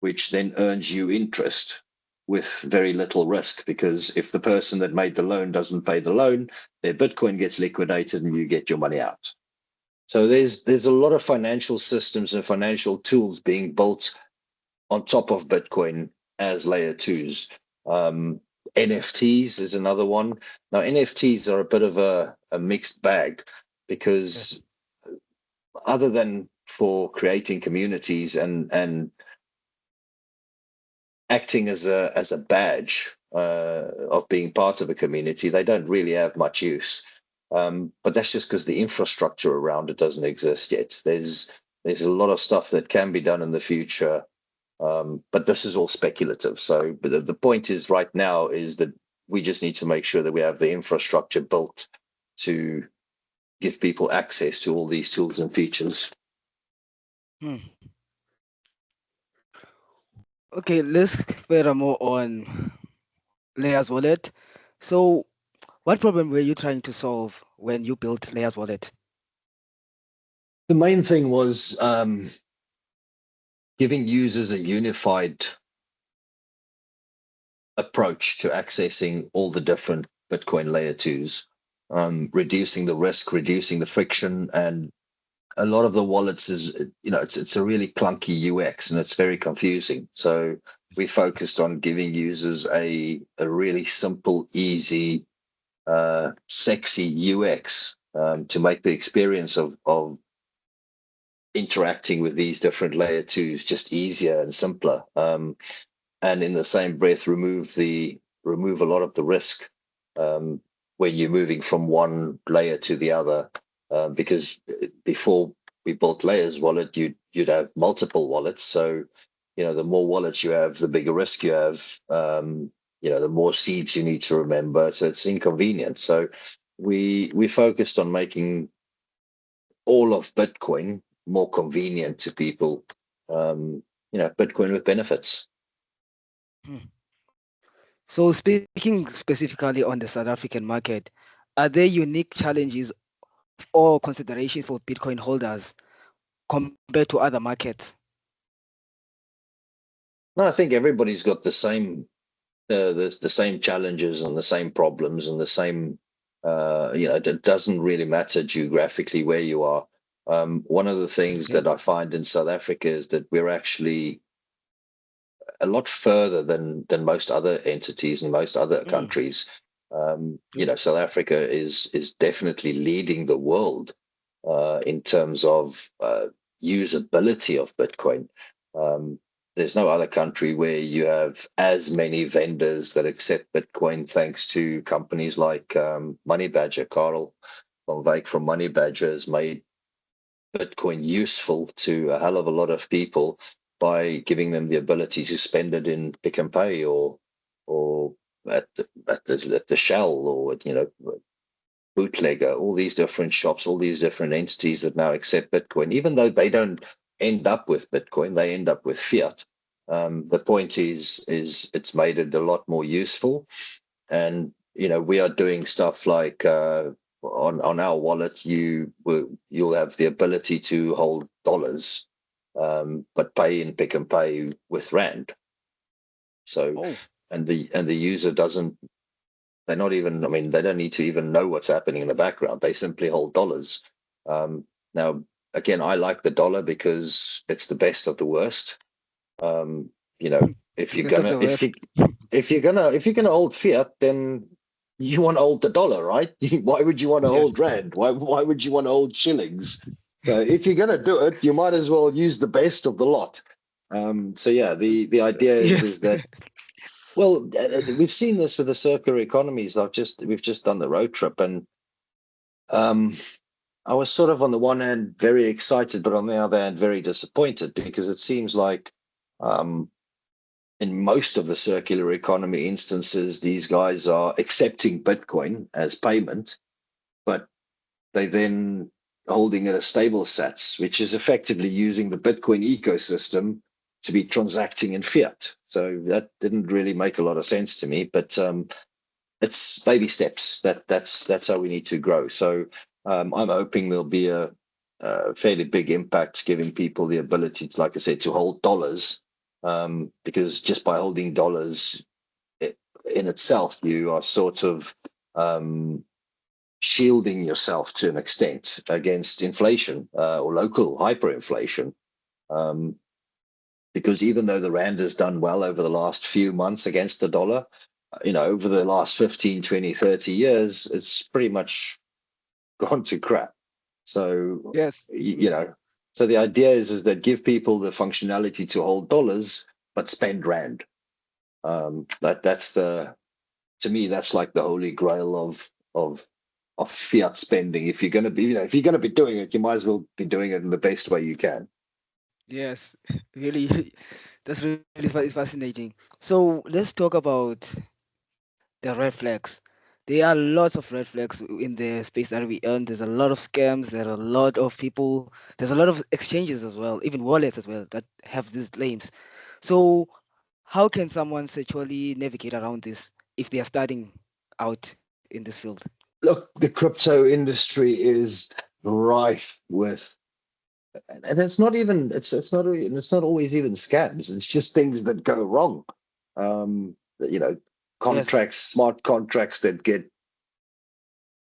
which then earns you interest with very little risk. Because if the person that made the loan doesn't pay the loan, their Bitcoin gets liquidated and you get your money out. So there's a lot of financial systems and financial tools being built on top of Bitcoin as layer twos. NFTs is another one. Now, NFTs are a bit of a mixed bag Yes. because other than for creating communities and acting as a badge of being part of a community, they don't really have much use. But that's just because the infrastructure around it doesn't exist yet. There's a lot of stuff that can be done in the future, but this is all speculative. So, but the point is, right now, is that we just need to make sure that we have the infrastructure built to give people access to all these tools and features. Hmm. Okay, let's further more on Layerz Wallet. So, what problem were you trying to solve when you built Layerz Wallet? The main thing was giving users a unified approach to accessing all the different Bitcoin layer twos, reducing the risk, reducing the friction, and a lot of the wallets is, it's a really clunky UX and it's very confusing. So we focused on giving users a really simple, easy, sexy UX to make the experience of interacting with these different layer twos just easier and simpler. And in the same breath, remove a lot of the risk um, when you're moving from one layer to the other. Because before we built Layerz Wallet, you'd have multiple wallets. So, the more wallets you have, the bigger risk you have. The more seeds you need to remember. So it's inconvenient. So we focused on making all of Bitcoin more convenient to people. Bitcoin with benefits. Hmm. So, speaking specifically on the South African market, are there unique challenges or considerations for Bitcoin holders compared to other markets? No, I think everybody's got the same challenges and the same problems and the same. It doesn't really matter geographically where you are. One of the things Okay. that I find in South Africa is that we're actually a lot further than most other entities and most other Mm. countries. Mm. South Africa is definitely leading the world in terms of usability of Bitcoin. Um, there's no other country where you have as many vendors that accept Bitcoin, thanks to companies like Money Badger. Carl van Wyk from Money Badger has made Bitcoin useful to a hell of a lot of people by giving them the ability to spend it in Pick and Pay or at the Shell, or Bootlegger, all these different shops, all these different entities that now accept Bitcoin. Even though they don't end up with Bitcoin, they end up with fiat. The point is it's made it a lot more useful. And we are doing stuff like on our wallet, you'll have the ability to hold dollars, but pay in Pick and Pay with rand. So, Oh, and the user doesn't. They're not even. I mean, they don't need to even know what's happening in the background. They simply hold dollars. Now, again, I like the dollar because it's the best of the worst. Um, if the you're best of gonna the if worst. you if you're gonna hold fiat, then you want to hold the dollar, right? Why would you want to Yes. hold rand? Why would you want to hold shillings? So if you're gonna do it, you might as well use the best of the lot. So yeah, the idea is Yes. that, well, we've seen this with the circular economies. We've just done the road trip, and um, I was sort of on the one hand very excited, but on the other hand very disappointed, because it seems like um, in most of the circular economy instances, these guys are accepting Bitcoin as payment, but they then holding it as stable sats, which is effectively using the Bitcoin ecosystem to be transacting in fiat. So that didn't really make a lot of sense to me. But it's baby steps. That's how we need to grow. So I'm hoping there'll be a fairly big impact, giving people the ability to, like I said, to hold dollars, because just by holding dollars in itself, you are sort of shielding yourself to an extent against inflation or local hyperinflation. Um, because even though the rand has done well over the last few months against the dollar, over the last 15, 20, 30 years, it's pretty much gone to crap. So, Yes. so the idea is that give people the functionality to hold dollars, but spend rand. That's to me, that's like the holy grail of fiat spending. If you're going to be, if you're going to be doing it, you might as well be doing it in the best way you can. Yes. Really, that's really fascinating. So let's talk about the red flags. There are lots of red flags in the space that we earn. There's a lot of scams. There are a lot of people. There's a lot of exchanges as well, even wallets as well that have these claims. So, how can someone sexually navigate around this if they are starting out in this field? Look, the crypto industry is rife with, and it's not always even scams. It's just things that go wrong. Um, you know, Yes. smart contracts that get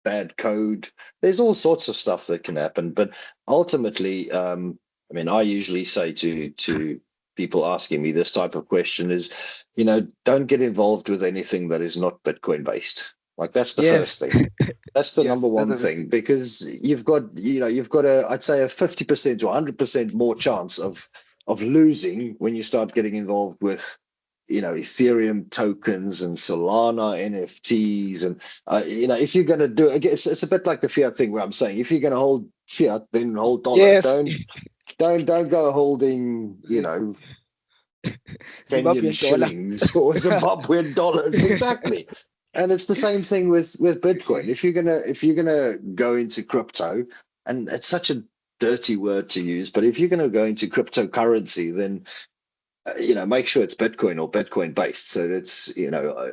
bad code. There's all sorts of stuff that can happen. But ultimately, I mean, I usually say to people asking me this type of question is, don't get involved with anything that is not Bitcoin based. Like that's the first Yes. thing. That's the number Yes. one thing, because you've got I'd say a 50% to 100% more chance of losing when you start getting involved with Ethereum tokens and Solana NFTs. And if you're going to do it, it's a bit like the fiat thing where I'm saying, if you're going to hold fiat, then hold dollar. Yes. Don't go holding Kenyan Zimbabwean dollar. shillings or Zimbabwean dollars. Exactly. And it's the same thing with Bitcoin. If you're gonna go into crypto, and it's such a dirty word to use, but if you're going to go into cryptocurrency, then make sure it's Bitcoin or Bitcoin based. So it's,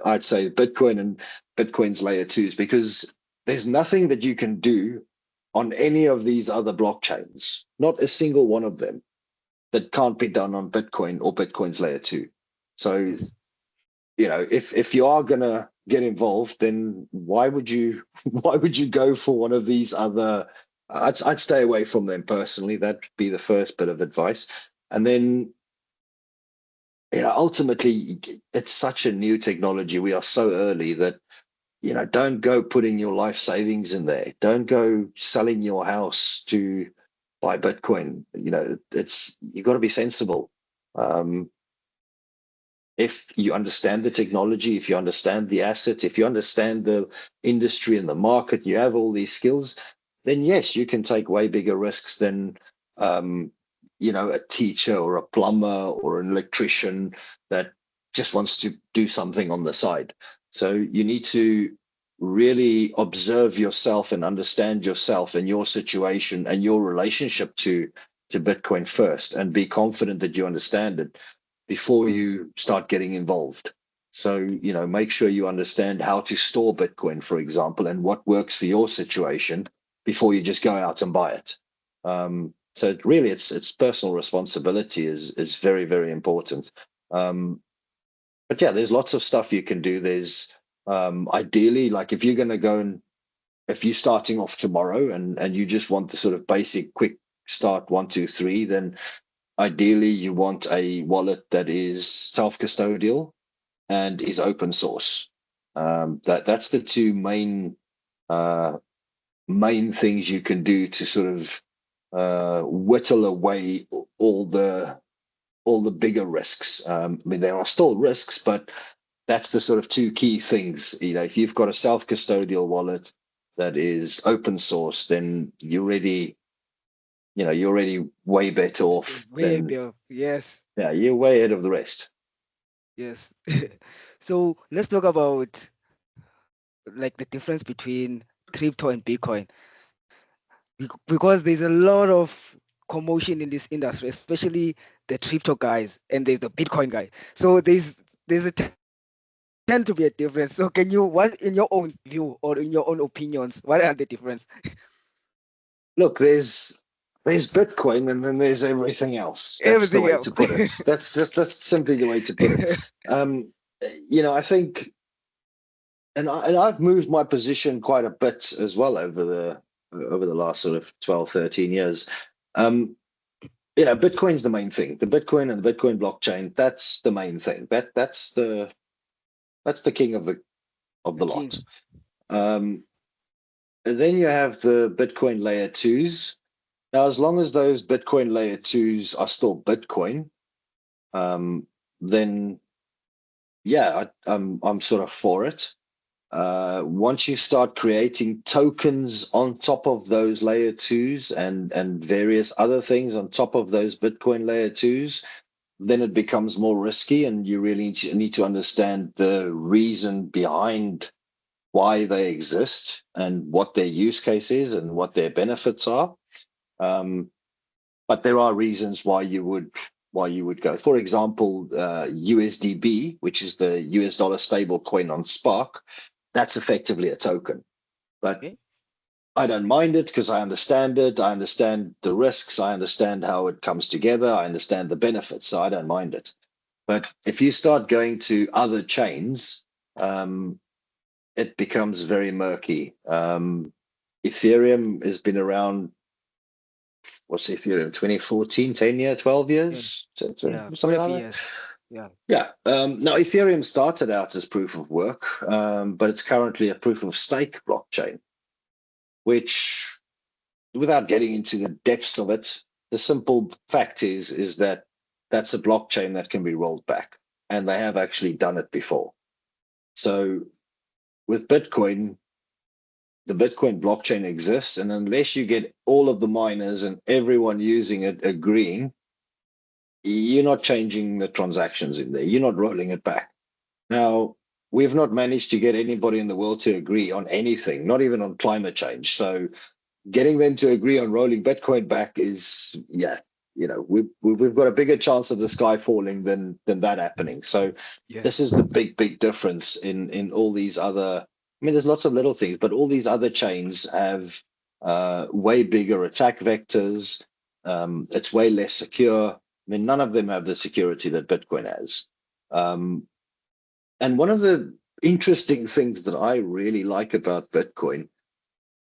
I'd say Bitcoin and Bitcoin's layer twos, because there's nothing that you can do on any of these other blockchains, not a single one of them, that can't be done on Bitcoin or Bitcoin's layer two. So, Yes. if you are gonna get involved, then why would you why would you go for one of these other? I'd stay away from them personally. That'd be the first bit of advice. And then, ultimately, it's such a new technology. We are so early that, don't go putting your life savings in there. Don't go selling your house to buy Bitcoin. You got to be sensible. Um, if you understand the technology, if you understand the assets, if you understand the industry and the market, you have all these skills, then yes, you can take way bigger risks than um, a teacher or a plumber or an electrician that just wants to do something on the side. So you need to really observe yourself and understand yourself and your situation and your relationship to Bitcoin first, and be confident that you understand it before you start getting involved. So, make sure you understand how to store Bitcoin, for example, and what works for your situation before you just go out and buy it. So really, it's personal responsibility is very, very important. But yeah, there's lots of stuff you can do. There's ideally, like if you're going to go and if you're starting off tomorrow and you just want the sort of basic quick start 1, 2, 3, then ideally you want a wallet that is self-custodial and is open source. That's the two uh, main things you can do to sort of whittle away all the bigger risks. I mean, there are still risks, but that's the sort of two key things. If you've got a self-custodial wallet that is open source, then you're already way better off Way than, better. Yes. yeah, you're way ahead of the rest. Yes. So let's talk about like the difference between crypto and Bitcoin. Because there's a lot of commotion in this industry, especially the crypto guys and there's the Bitcoin guy. So there's a tension between the two. tend to be a difference. So can you, what in your own view or in your own opinions, what are the difference? Look, there's Bitcoin and then there's everything else. That's the Everything way else. to put it. That's simply the way to put it. Um, I think, and I've moved my position quite a bit as well over the last sort of 12, 13 years. Um, Bitcoin's the main thing. The Bitcoin and the Bitcoin blockchain, that's the main thing. That's the king of The the king. lot. Um, and then you have the Bitcoin layer twos. Now, as long as those Bitcoin layer twos are still Bitcoin, then yeah, I'm sort of for it. Once you start creating tokens on top of those layer twos and various other things on top of those Bitcoin layer twos, then it becomes more risky, and you really need to understand the reason behind why they exist and what their use case is and what their benefits are. Um, but there are reasons why you would go. For example, USDB, which is the US dollar stable coin on Spark, that's effectively a token. But Okay. I don't mind it because I understand it. I understand the risks. I understand how it comes together. I understand the benefits. So I don't mind it. But if you start going to other chains, it becomes very murky. Ethereum has been around, what's Ethereum, 2014, 10 year, 12 Yeah. years, Yeah. something 12 like that. years. Yeah. Yeah. Now, Ethereum started out as proof of work, but it's currently a proof of stake blockchain, which, without getting into the depths of it, the simple fact is that that's a blockchain that can be rolled back, and they have actually done it before. So with Bitcoin, the Bitcoin blockchain exists, and unless you get all of the miners and everyone using it agreeing, you're not changing the transactions in there. You're not rolling it back. Now, we've not managed to get anybody in the world to agree on anything, not even on climate change. So getting them to agree on rolling Bitcoin back is, yeah, we've got a bigger chance of the sky falling than that happening. So Yes. this is the big difference in all these other. I mean, there's lots of little things, but all these other chains have way bigger attack vectors. It's way less secure. I mean, none of them have the security that Bitcoin has. Um, and one of the interesting things that I really like about Bitcoin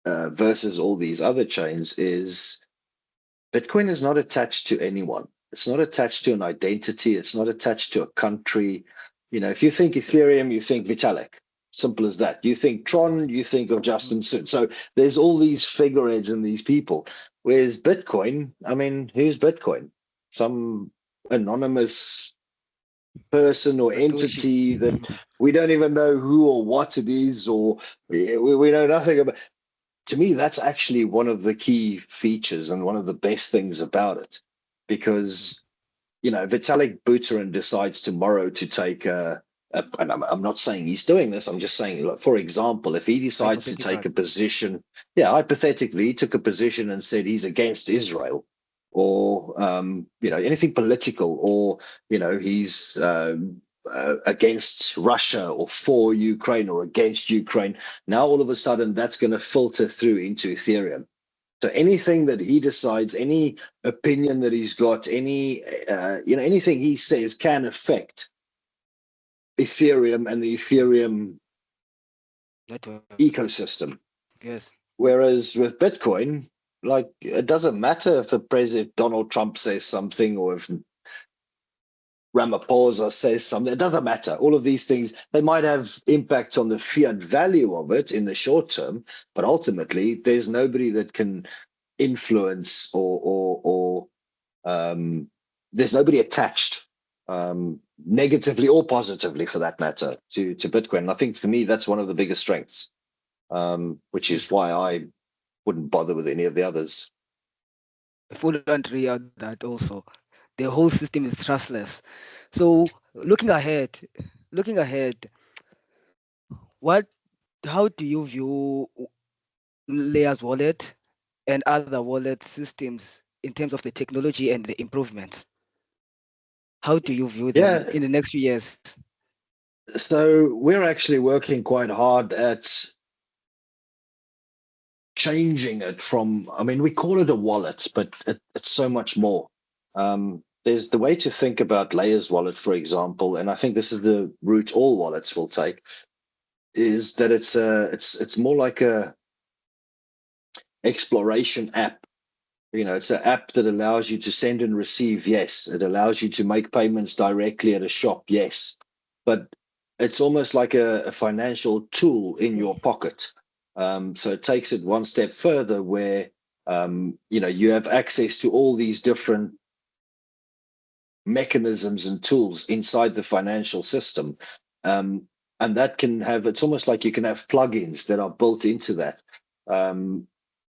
versus all these other chains is Bitcoin is not attached to anyone. It's not attached to an identity. It's not attached to a country. If you think Ethereum, you think Vitalik. Simple as that. You think Tron, you think of Mm. Justin Sun. So there's all these figureheads and these people. Whereas Bitcoin, I mean, who's Bitcoin? Some anonymous person or Satoshi. entity that we don't even know who or what it is, or we know nothing about. To me, that's actually one of the key features and one of the best things about it, because Vitalik Buterin decides tomorrow to take and I'm not saying he's doing this. I'm just saying, look, for example, if he decides to Hypothetical. take a position, yeah, hypothetically, he took a position and said he's against Israel, or anything political, or he's against Russia or for Ukraine or against Ukraine. Now all of a sudden that's going to filter through into Ethereum. So anything that he decides, any opinion that he's got, anything he says can affect Ethereum and the Ethereum Network. ecosystem. Yes. Whereas with Bitcoin, like, it doesn't matter if the president Donald Trump says something or if Ramaphosa says something. It doesn't matter. All of these things, they might have impact on the fiat value of it in the short term, but ultimately, there's nobody that can influence or there's nobody attached, negatively or positively for that matter, to Bitcoin. And I think for me, that's one of the biggest strengths, which Mm. is why I wouldn't bother with any of the others. I fully agree on that also. The whole system is trustless. So looking ahead, what how do you view Layerz Wallet and other wallet systems in terms of the technology and the improvements? How do you view them Yeah, in the next few years? So we're actually working quite hard at changing it from, I mean, we call it a wallet, but it's so much more. There's the way to think about Layerz Wallet, for example, and I think this is the route all wallets will take, is that it's more like a exploration app. It's an app that allows you to send and receive, yes. It allows you to make payments directly at a shop, yes. But it's almost like a financial tool in your pocket. So it takes it one step further where, you have access to all these different mechanisms and tools inside the financial system. And that can have, it's almost like you can have plugins that are built into that.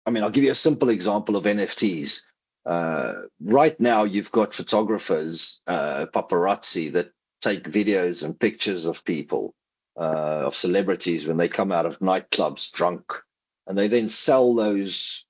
I mean, I'll give you a simple example of NFTs. Right now, you've got photographers, paparazzi, that take videos and pictures of people, of celebrities when they come out of nightclubs drunk, and they then sell those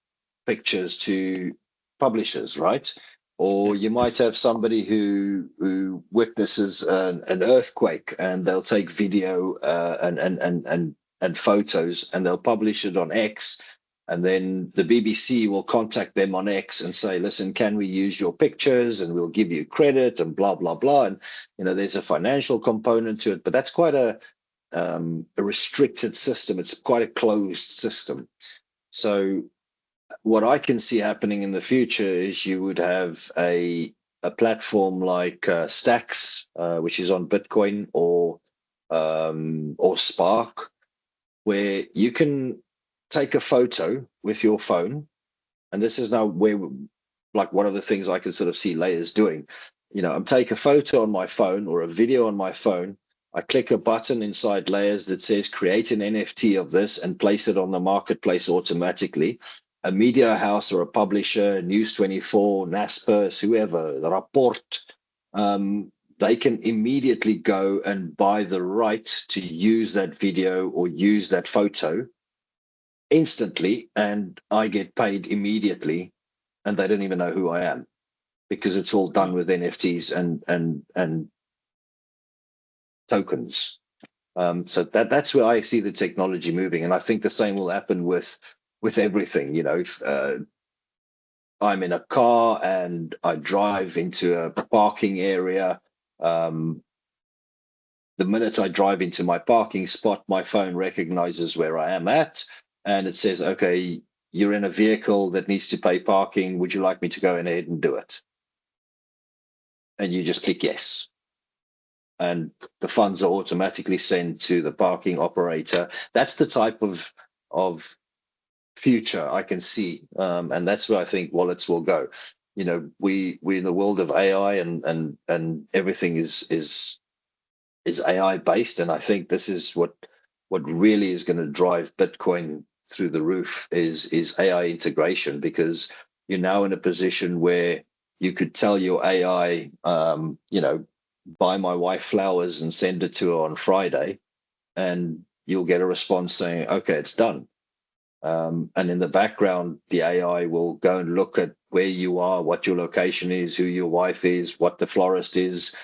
pictures to publishers, right? Or you might have somebody who witnesses an earthquake, and they'll take video and photos, and they'll publish it on X, and then the BBC will contact them on X and say, listen, can we use your pictures, and we'll give you credit, and blah blah blah. And there's a financial component to it, but that's quite a restricted system. It's quite a closed system. So what I can see happening in the future is you would have a platform like Stacks, which is on Bitcoin, or Spark, where you can take a photo with your phone. And this is now where, like, one of the things I can sort of see Layerz doing. I'm take a photo on my phone or a video on my phone. I click a button inside Layerz that says create an NFT of this and place it on the marketplace automatically. A media house or a publisher, News 24, Naspers, whoever, the Rapport, they can immediately go and buy the right to use that video or use that photo instantly, and I get paid immediately, and they don't even know who I am, because it's all done with NFTs and tokens. So that's where I see the technology moving, and I think the same will happen with everything. If I'm in a car and I drive into a parking area, the minute I drive into my parking spot, my phone recognizes where I am at, and it says, okay, you're in a vehicle that needs to pay parking. Would you like me to go ahead and do it? And you just click yes. And the funds are automatically sent to the parking operator. That's the type of future I can see. And that's where I think wallets will go. We in the world of AI, and everything is AI based, and I think this is what really is going to drive Bitcoin through the roof is AI integration, because you're now in a position where you could tell your AI, buy my wife flowers and send it to her on Friday, and you'll get a response saying, okay, it's done. And in the background, the AI will go and look at where you are, what your location is, who your wife is, what the florist is.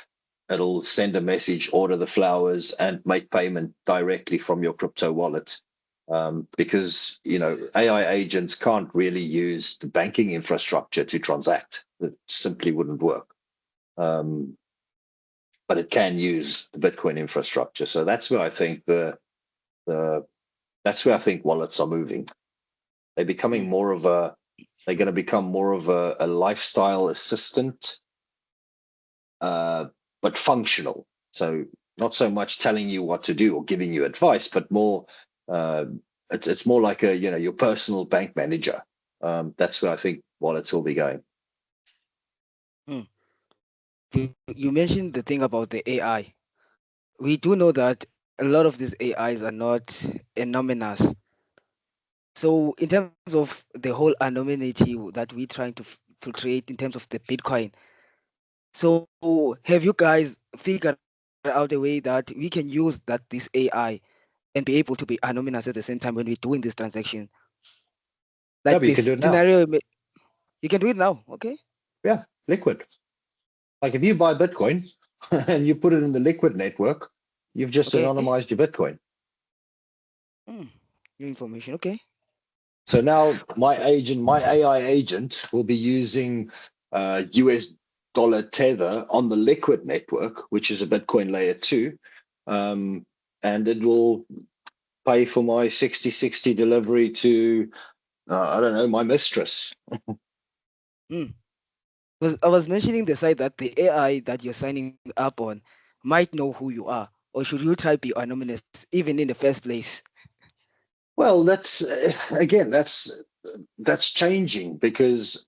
It'll send a message, order the flowers, and make payment directly from your crypto wallet. Because AI agents can't really use the banking infrastructure to transact. It simply wouldn't work. But it can use the Bitcoin infrastructure. So that's where I think that's where I think wallets are moving. They're becoming more of a they're going to become more of a lifestyle assistant, but functional. So not so much telling you what to do or giving you advice, but more it's more like your personal bank manager. That's where I think wallets will be going. You mentioned the thing about the AI. We do know that a lot of these AIs are not anonymous. So in terms of the whole anonymity that we're trying to create in terms of the Bitcoin, so have you guys figured out a way that we can use this AI and be able to be anonymous at the same time when we're doing this transaction? Yeah, Like but you can this do it now. scenario, you can do it now, okay? Yeah, liquid. Like if you buy Bitcoin and you put it in the liquid network, You've just Okay. anonymized your Bitcoin. Mm. New information. Okay. So now my AI agent will be using US dollar tether on the Liquid network, which is a Bitcoin layer two. And it will pay for my 60/60 delivery to, I don't know, my mistress. Mm. I was mentioning the side that the AI that you're signing up on might know who you are, or should you try be anonymous even in the first place? Well, that's again, that's changing because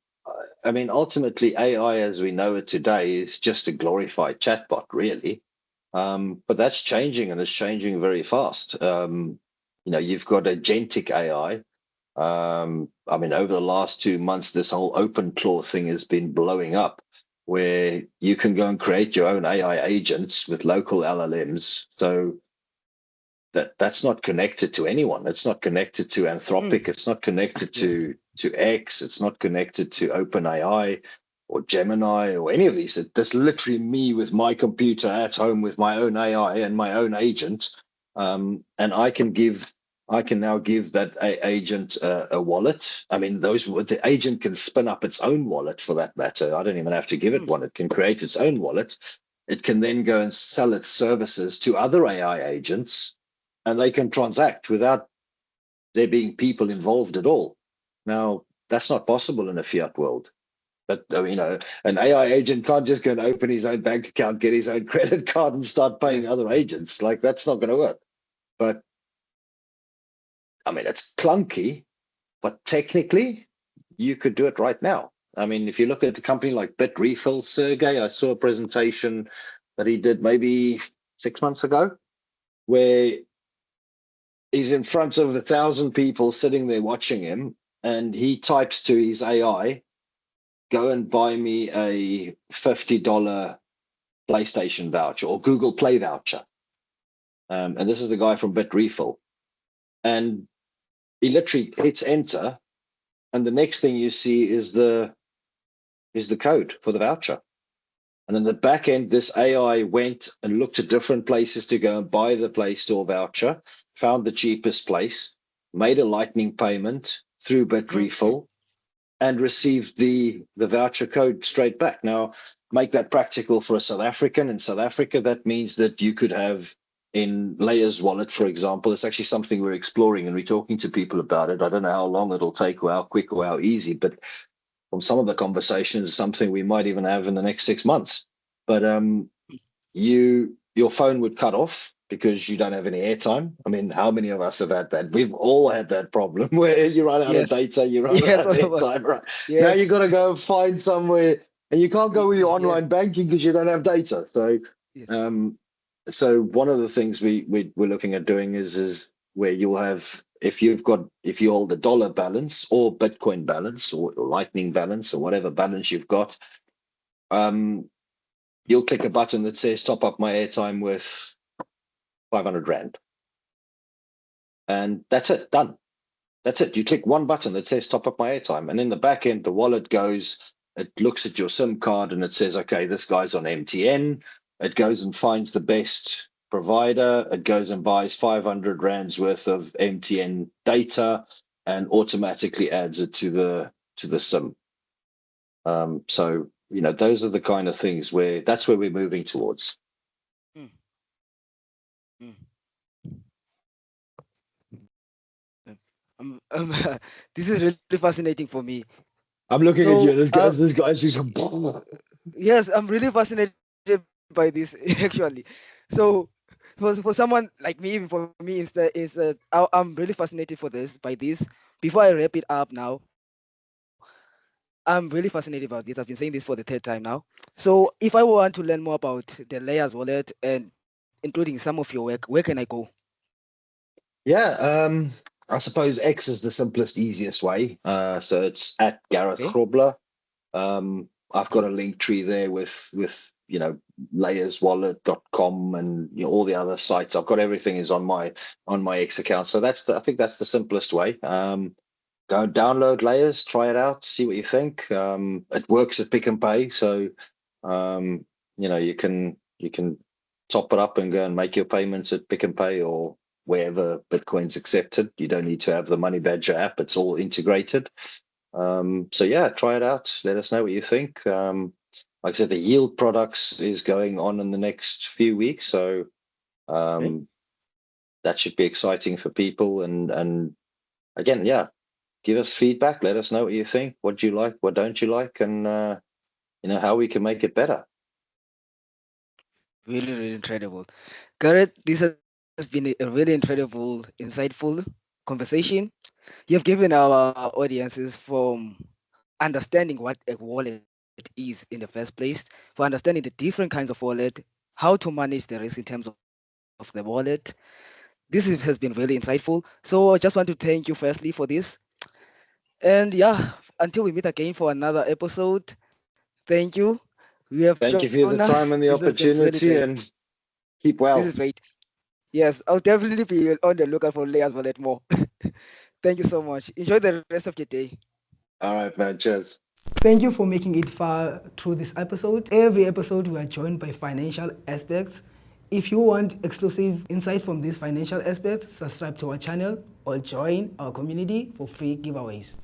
I mean, ultimately, AI as we know it today is just a glorified chatbot, really. But that's changing and it's changing very fast. You've got agentic AI. I mean, over the last 2 months, this whole open claw thing has been blowing up, where you can go and create your own AI agents with local LLMs. So that's not connected to anyone. It's not connected to Mm. Anthropic. It's not connected Yes. to X. It's not connected to OpenAI or Gemini or any of these. That's literally me with my computer at home with my own AI and my own agent. And I can now give that agent a wallet. I mean, the agent can spin up its own wallet for that matter. I don't even have to give it Mm. one. It can create its own wallet. It can then go and sell its services to other AI agents, and they can transact without there being people involved at all. Now, that's not possible in a fiat world. But an AI agent can't just go and open his own bank account, get his own credit card, and start paying Yes. other agents. Like that's not going to work. But I mean, it's clunky, but technically, you could do it right now. I mean, if you look at a company like Bitrefill, Sergey, I saw a presentation that he did maybe 6 months ago, where he's in front of 1,000 people sitting there watching him, and he types to his AI, "Go and buy me a $50 PlayStation voucher or Google Play voucher." And this is the guy from Bitrefill, and he literally hits enter, and the next thing you see is the code for the voucher. And then the back end, this AI went and looked at different places to go and buy the Play Store voucher, found the cheapest place, made a lightning payment through Mm. Bitrefill, and received the voucher code straight back. Now, make that practical for a South African. In South Africa, that means that you could have in Layerz Wallet, for example, it's actually something we're exploring and we're talking to people about it. I don't know how long it'll take or how quick or how easy, but from some of the conversations, something we might even have in the next 6 months. But your phone would cut off because you don't have any airtime. I mean, how many of us have had that? We've all had that problem where you run out of Yes. data, you run Yes. out of All of us. airtime. Right now, Yes. you got to go find somewhere, and you can't go with your Yes. online banking because you don't have data. So, Yes. um, so one of the things we're looking at doing is where you'll have if you hold a dollar balance or Bitcoin balance or Lightning balance or whatever balance you've got. Um, you'll click a button that says top up my airtime with 500 Rand. And that's it, done. That's it. You click one button that says top up my airtime. And in the back end, the wallet goes, it looks at your SIM card and it says, okay, this guy's on MTN. It goes and finds the best provider. It goes and buys 500 Rands worth of MTN data and automatically adds it to the SIM. So those are the kind of things where that's where we're moving towards. Mm. Mm. This is really fascinating for me. I'm looking at So, you. This guy's just going, yes, I'm really fascinated by this actually. So, for someone like me, even for me, I'm really fascinated by this. Before I wrap it up now, I'm really fascinated about this. I've been saying this for the third time now. So, if I want to learn more about the Layers Wallet and including some of your work, where can I go? yeah. I suppose X is the simplest, easiest way. So it's at Gareth Okay. Grobler. I've got a link tree there with layerswallet.com and all the other sites. I've got everything is on my X account. So I think that's the simplest way. Go and download Layers, try it out, see what you think. It works at Pick and Pay, so you can top it up and go and make your payments at Pick and Pay or wherever Bitcoin's accepted. You don't need to have the Money Badger app. It's all integrated. So yeah, try it out. Let us know what you think. Like I said, the yield products is going on in the next few weeks. So that should be exciting for people. And again, yeah, give us feedback. Let us know what you think. What do you like? What don't you like? And, how we can make it better. Really, really incredible. Garrett, this has been a really incredible, insightful conversation. You have given our audiences from understanding what a wallet is in the first place, for understanding the different kinds of wallet, how to manage the risk in terms of the wallet. This has been really insightful. So I just want to thank you firstly for this. And yeah, until we meet again for another episode, thank you. We have shown Thank you us. for the This has time and been the really great. opportunity, and keep This is well. great. Yes, I'll definitely be on the lookout for Layerz Wallet more. Thank you so much. Enjoy the rest of your day. All right, man. Cheers. Thank you for making it far through this episode. Every episode, we are joined by financial aspects. If you want exclusive insight from these financial aspects, subscribe to our channel or join our community for free giveaways.